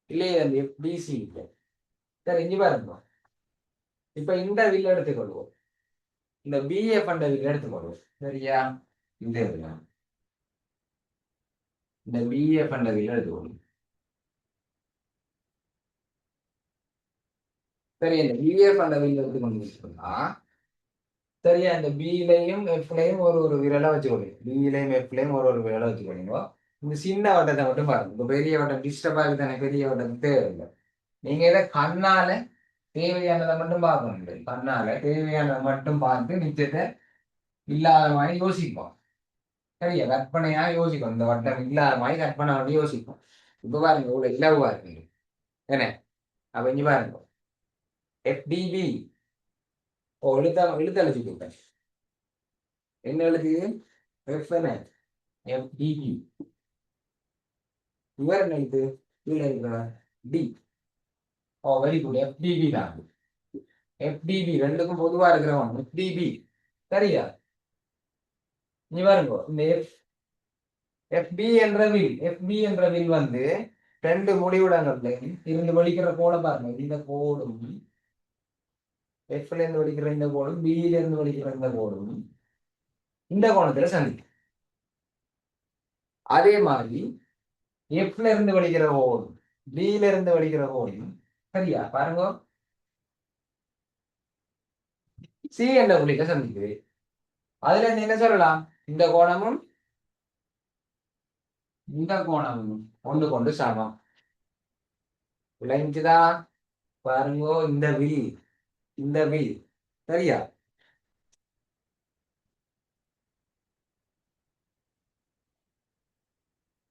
Speaker 1: இல்லையே, அந்த FDC இல்லை. சரி, இங்க பாருங்க. இப்ப இந்த வில்ல எடுத்துக்கொள்வோம். இந்த BF என்ற வில்ல எடுத்துக்கொள்வோம். சரியா? இந்த BF என்ற வில்ல எடுத்துக்கொள்வோம். சரி, இந்த BF என்ற வில்ல எடுத்துக்கொண்டா சரியா, இந்த B-லையும் F-லையும் ஒரு விரலை வச்சுக்கொள்ளுங்க. B-லையும் F-லையும் ஒரு விரலை வச்சுக்கொள்ளுங்க. இந்த சின்ன வட்டத்தை மட்டும் பாருங்க. இந்த பெரிய வட்டம் டிஸ்டர்ப் ஆகுது தானே, பெரிய வட்டம் தேவையில்லை. நீங்க இதை கண்ணால தேவையானதை மட்டும் பார்க்க முடியாது. கண்ணால தேவையானதை மட்டும் பார்த்து நிச்சயத்தை இல்லாத மாதிரி யோசிப்போம். சரியா? கற்பனையா யோசிக்கும். இந்த வட்டம் இல்லாத மாதிரி கற்பனை பண்ணி யோசிப்போம். இப்ப பாருங்க, இவ்வளவு இலவா இருக்கு என்ன. அப்ப இங்க பாருங்க, FDB எழுத்தழிச்சு கொடுப்பேன். என்ன எழுது? F என்ன? FDB. இவர் என்ன எழுத்து? கீழே இருக்கிற D. Very good. FDB தான். FDB ரெண்டுக்கும் பொதுவா இருக்கிறவன் FDB. சரியா? நீ பாருங்க, இந்த FB என்ற வில் வந்து ரெண்டு முடிவுடங்கள்ல இருந்து வலிக்கிற கோணம் பாருங்க. இந்த கோடும் Fல இருந்து வலிக்கிற இந்த கோடும், Bல இருந்து வலிக்கிற இந்த கோடும் இந்த கோணத்துல சந்திக்கும். அதே மாதிரி Fல இருந்து வலிக்கிற கோடும், Bல இருந்து வலிக்கிற கோடும் சரியா பாருங்க C என்ற புள்ளியில சந்திக்குது. அதுல இருந்து என்ன சொல்லலாம்? இந்த கோணமும் ஒன்று கொண்டு சமம். விளைஞ்சுதா? பாருங்க, இந்த வில் சரியா?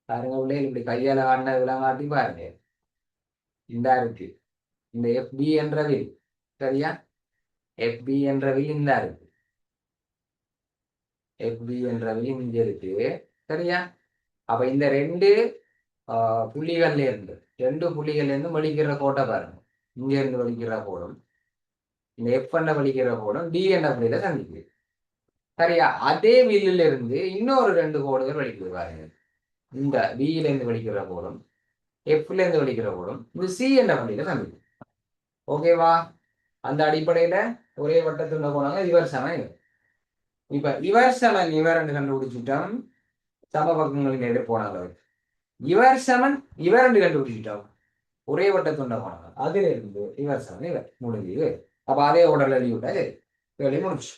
Speaker 1: பாருங்க உள்ளே இப்படி கையால ஆடின விளங்காட்டி பாருங்க. இந்த இருக்கு இந்த FB என்ற வில். சரியா? FB என்ற வில் இந்த இருக்கு. FB என்ற வில் இங்க இருக்கு. சரியா? அப்ப இந்த ரெண்டு புள்ளிகள்ல இருந்து வலிக்கிற கோட்டை பாருங்க. இங்க இருந்து வலிக்கிற கோடும், இந்த F என்ற வலிக்கிற கோடும் D என்ற புள்ளியில சந்திக்குது. சரியா? அதே வில்லுல இருந்து இன்னொரு ரெண்டு கோடுகள் வலிக்குது பாருங்க. இந்த B-ல இருந்து வலிக்கிற கோடும், F-ல இருந்து வலிக்கிற கோடும் இந்த C என்ற புள்ளியில சந்திக்குது. ஓகேவா? அந்த அடிப்படையில ஒரே வட்டத்துள்ள கோணங்க இவர் சமன். இப்ப இவர் சமன் இவர் என்று கண்டுபிடிச்சிட்டோம். சம பக்கங்களின் எதிர்கோணங்கள். இவர் சமன் இவர் என்று கண்டுபிடிச்சிட்டோம். ஒரே வட்டத்துண்ட கோணங்கள். அதுல இருந்து இவர் சமன் இவர் முடிஞ்சது. அப்ப அதே உடல் எழுதிவிட்டா சரி, கேள்வி முடிச்சு.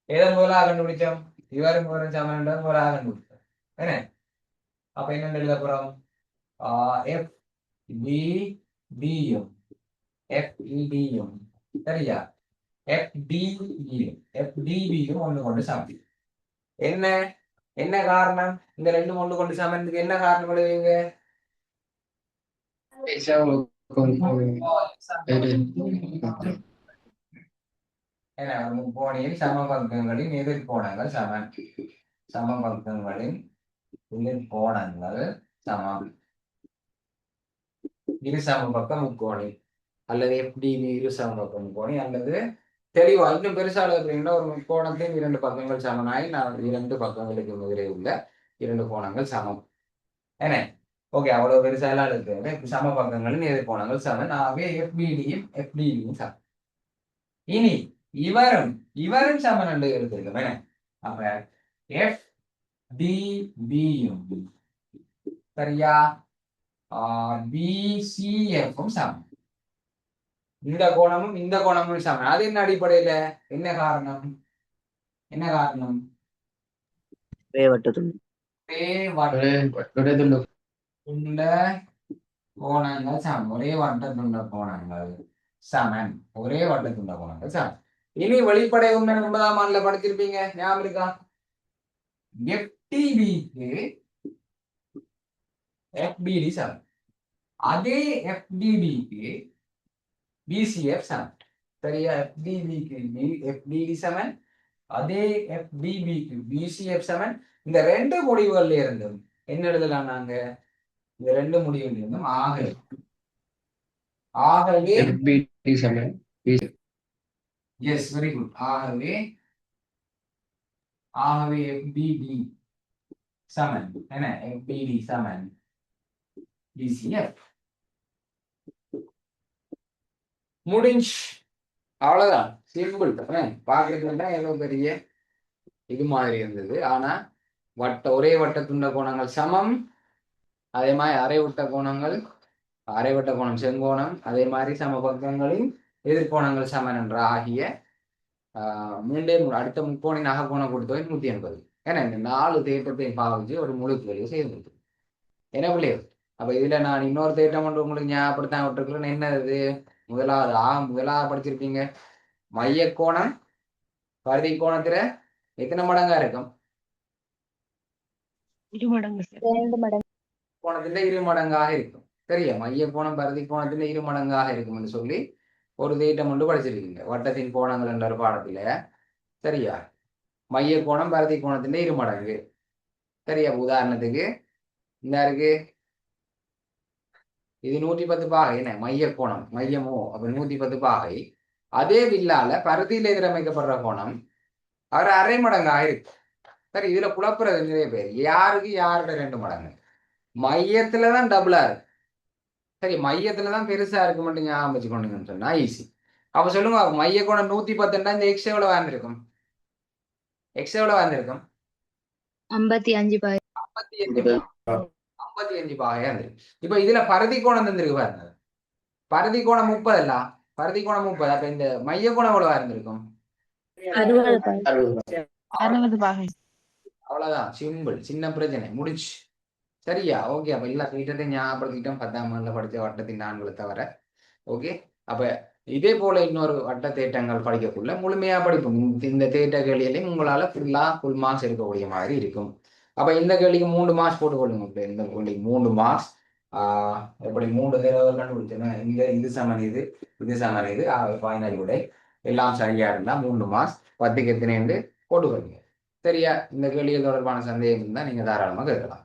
Speaker 1: எதை முதலாக கண்டுபிடிச்சோம்? இவரும் இவரும் சமன் முதலாக கண்டுபிடிச்சோம். என்ன? அப்ப என்ன எழுத போறோம்? FBD-யும் FED-யும் சரியா? FDB-யும் ஒன்று கொண்டு சமம். என்ன காரணம்? இந்த ரெண்டும் ஒன்று கொண்டு சமத்துக்கு என்ன காரணம் எழுதுவீங்க? முக்கோணியில் சமபக்கங்களின் எதிர்கோணங்கள் சமம். சமபக்கங்களின் எதிர்கோணங்கள் சமம். இரு சமபக்க முக்கோணி அல்லது FDB இரு சமபக்க முக்கோணி அல்லது தெளிவா இன்னும் பெருசா எழுதுறீங்கன்னா ஒரு முக்கோணத்தின் இரண்டு பக்கங்கள் சமனாய் நான் இரண்டு பக்கங்களுக்கு எதிரே உள்ள இரண்டு கோணங்கள் சமம். என்ன? ஓகே, அவ்வளவு பெருசா எல்லாம் எழுதுறது. சம பக்கங்களின் எதிர்கோணங்கள் சமன். ஆகவே FBD-யும் FDB-யும் சமம். இனி இவரும் இவரும் சமன் என்று எடுத்திருக்கோம். அப்ப எஃப் டி பியும் சரியா பிசிஎஃப்பும் சமம். இந்த கோணமும் இந்த கோணமும் சமம். அது என்ன அடிப்படையில என்ன காரணம்? என்ன காரணம்? உள்ள கோணங்கள் சமம். ஒரே வட்டத்துண்ட கோணங்கள் சமன். ஒரே வட்டத்துண்ட கோணங்கள் சமன். இனி வெளிப்படை உண்மை 9ஆம் ஆண்டுல படிச்சிருப்பீங்க, ஞாபகம் இருக்கா? எஃப்டிபிக்கு எஃபிடி சமன். அதே எஃப்டிபிக்கு பிசிஎஃப் சமன். சரியா? எஃப்டிபிக்கு எஃப்டிடி சமன், அதே எஃப்டிபிக்கு பிசிஎஃப் சமன். இந்த ரெண்டு முடிவுகள்ல இருந்தும் என்ன எழுதலாம் நாங்க? இந்த ரெண்டு முடிவுகள்ல இருந்தும் ஆகவே
Speaker 3: FBD சமன்
Speaker 1: எஸ் வெரி குட். ஆகவே FBD சமன் என்ன? FBD சமன் BCF. முடிஞ்சு. அவ்வளவுதான், சிம்பிள். பாக்குறதுன்னா எவ்வளவு பெரிய இது மாதிரி இருந்தது. ஆனா ஒரே வட்ட துண்ட கோணங்கள் சமம். அதே மாதிரி அரைவட்ட கோணங்கள், அரைவட்ட கோணம் செங்கோணம், அதே மாதிரி சம பக்கங்களின் எதிர்கோணங்கள் சமன் என்ற ஆகிய அடுத்த முக்கோணின் அகக்கோணம் கொடுத்தவை 180. ஏன்னா இந்த 4 தேட்டத்தையும் பாவிச்சு ஒரு முழு கேள்வி செய்து என்ன பிள்ளையோ. அப்ப இதுல நான் இன்னொரு தேட்டம் ஒன்று உங்களுக்கு ஞாபகப்படுத்த விட்டுருக்கிறேன். என்னது? முதலாவது படிச்சிருப்பீங்க, மைய கோணம் பருதி கோணத்துல எத்தனை மடங்கா இருக்கும்?
Speaker 2: 2 மடங்கு சார்.
Speaker 4: 2 மடங்கு.
Speaker 1: கோணத்துல 2 மடங்காக இருக்கும். சரியா? மைய கோணம் பருதி கோணத்துல 2 மடங்காக இருக்கும்னு சொல்லி ஒரு தேட்டம் ஒன்று படிச்சிருக்கீங்க வட்டத்தின் கோணங்கள் என்ற ஒரு பாடத்துல. சரியா? மைய கோணம் பருதி கோணத்துல 2 மடங்கு. சரியா? உதாரணத்துக்கு இந்த இருக்கு, இது 110 பாகை. என்ன மைய கோணம்? மையமோ அப்ப 110 பாகை. அதே வில்லால பருத்தியில எதிரமைக்கப்படுற கோணம் அவர் அரை மடங்காக இருக்கு. சரி, இதுல குழப்புறது நிறைய பேர். யாருக்கு யாரோட 2 மடங்கு? மையத்துலதான் டபுளா இருக்கு. சரி, மையத்துலதான் பெருசா இருக்கு மட்டும் ஞாபகம் வச்சுக்கொண்டுங்கன்னு சொன்னா ஈஸி. அப்ப சொல்லுங்க, மைய கோணம் 110 இந்த எக்ஸ் எவ்வளவு வாழ்ந்திருக்கும்? எக்ஸ் எவ்வளவு வாழ்ந்திருக்கும்?
Speaker 4: 55 பாகை.
Speaker 1: 55 பாகையா இருந்திருக்கு. இப்ப இதுல பருதி கோணம் தந்திருக்கு பாருங்க. பருதி கோணம் 30 இல்ல, பருதி கோணம் 30. அப்ப இந்த மைய கோணம் எவ்வளவா இருந்திருக்கும்?
Speaker 4: 60 பாகை.
Speaker 2: 60 பாகை.
Speaker 1: அவ்வளவுதான், சிம்பிள். சின்ன பிரச்சனை, முடிச்சு. சரியா? ஓகே. அப்ப எல்லா திட்டத்தையும் ஞாபகப்படுத்திட்டோம் 10ஆம் ஆண்டுல படிச்ச வட்டத்தின் 4 தவிர. ஓகே. அப்ப இதே போல இன்னொரு வட்ட தேட்டங்கள் படிக்கக்குள்ள முழுமையா படிப்போம். இந்த தேட்ட கேள்வியிலையும் உங்களால ஃபுல் மார்க்ஸ் எடுக்கக்கூடிய மாதிரி இருக்கும். அப்ப இந்த கேள்விக்கு 3 மார்க்ஸ் போட்டுக்கொள்ளுங்க. இந்த கேள்விக்கு 3 மார்க்ஸ். எப்படி 3 தடவை கண்டுபிடிச்சேன்னா, இது சமன், இது சமன், இது ஃபைனல் விடை எல்லாம் சரியா இருந்தா 3 மார்க்ஸ். 10க்கு எத்தனை போட்டுக்கொள்ளுங்க. சரியா? இந்த கேள்வி தொடர்பான சந்தேகம் இருந்தா நீங்க தாராளமாக கேட்கலாம்.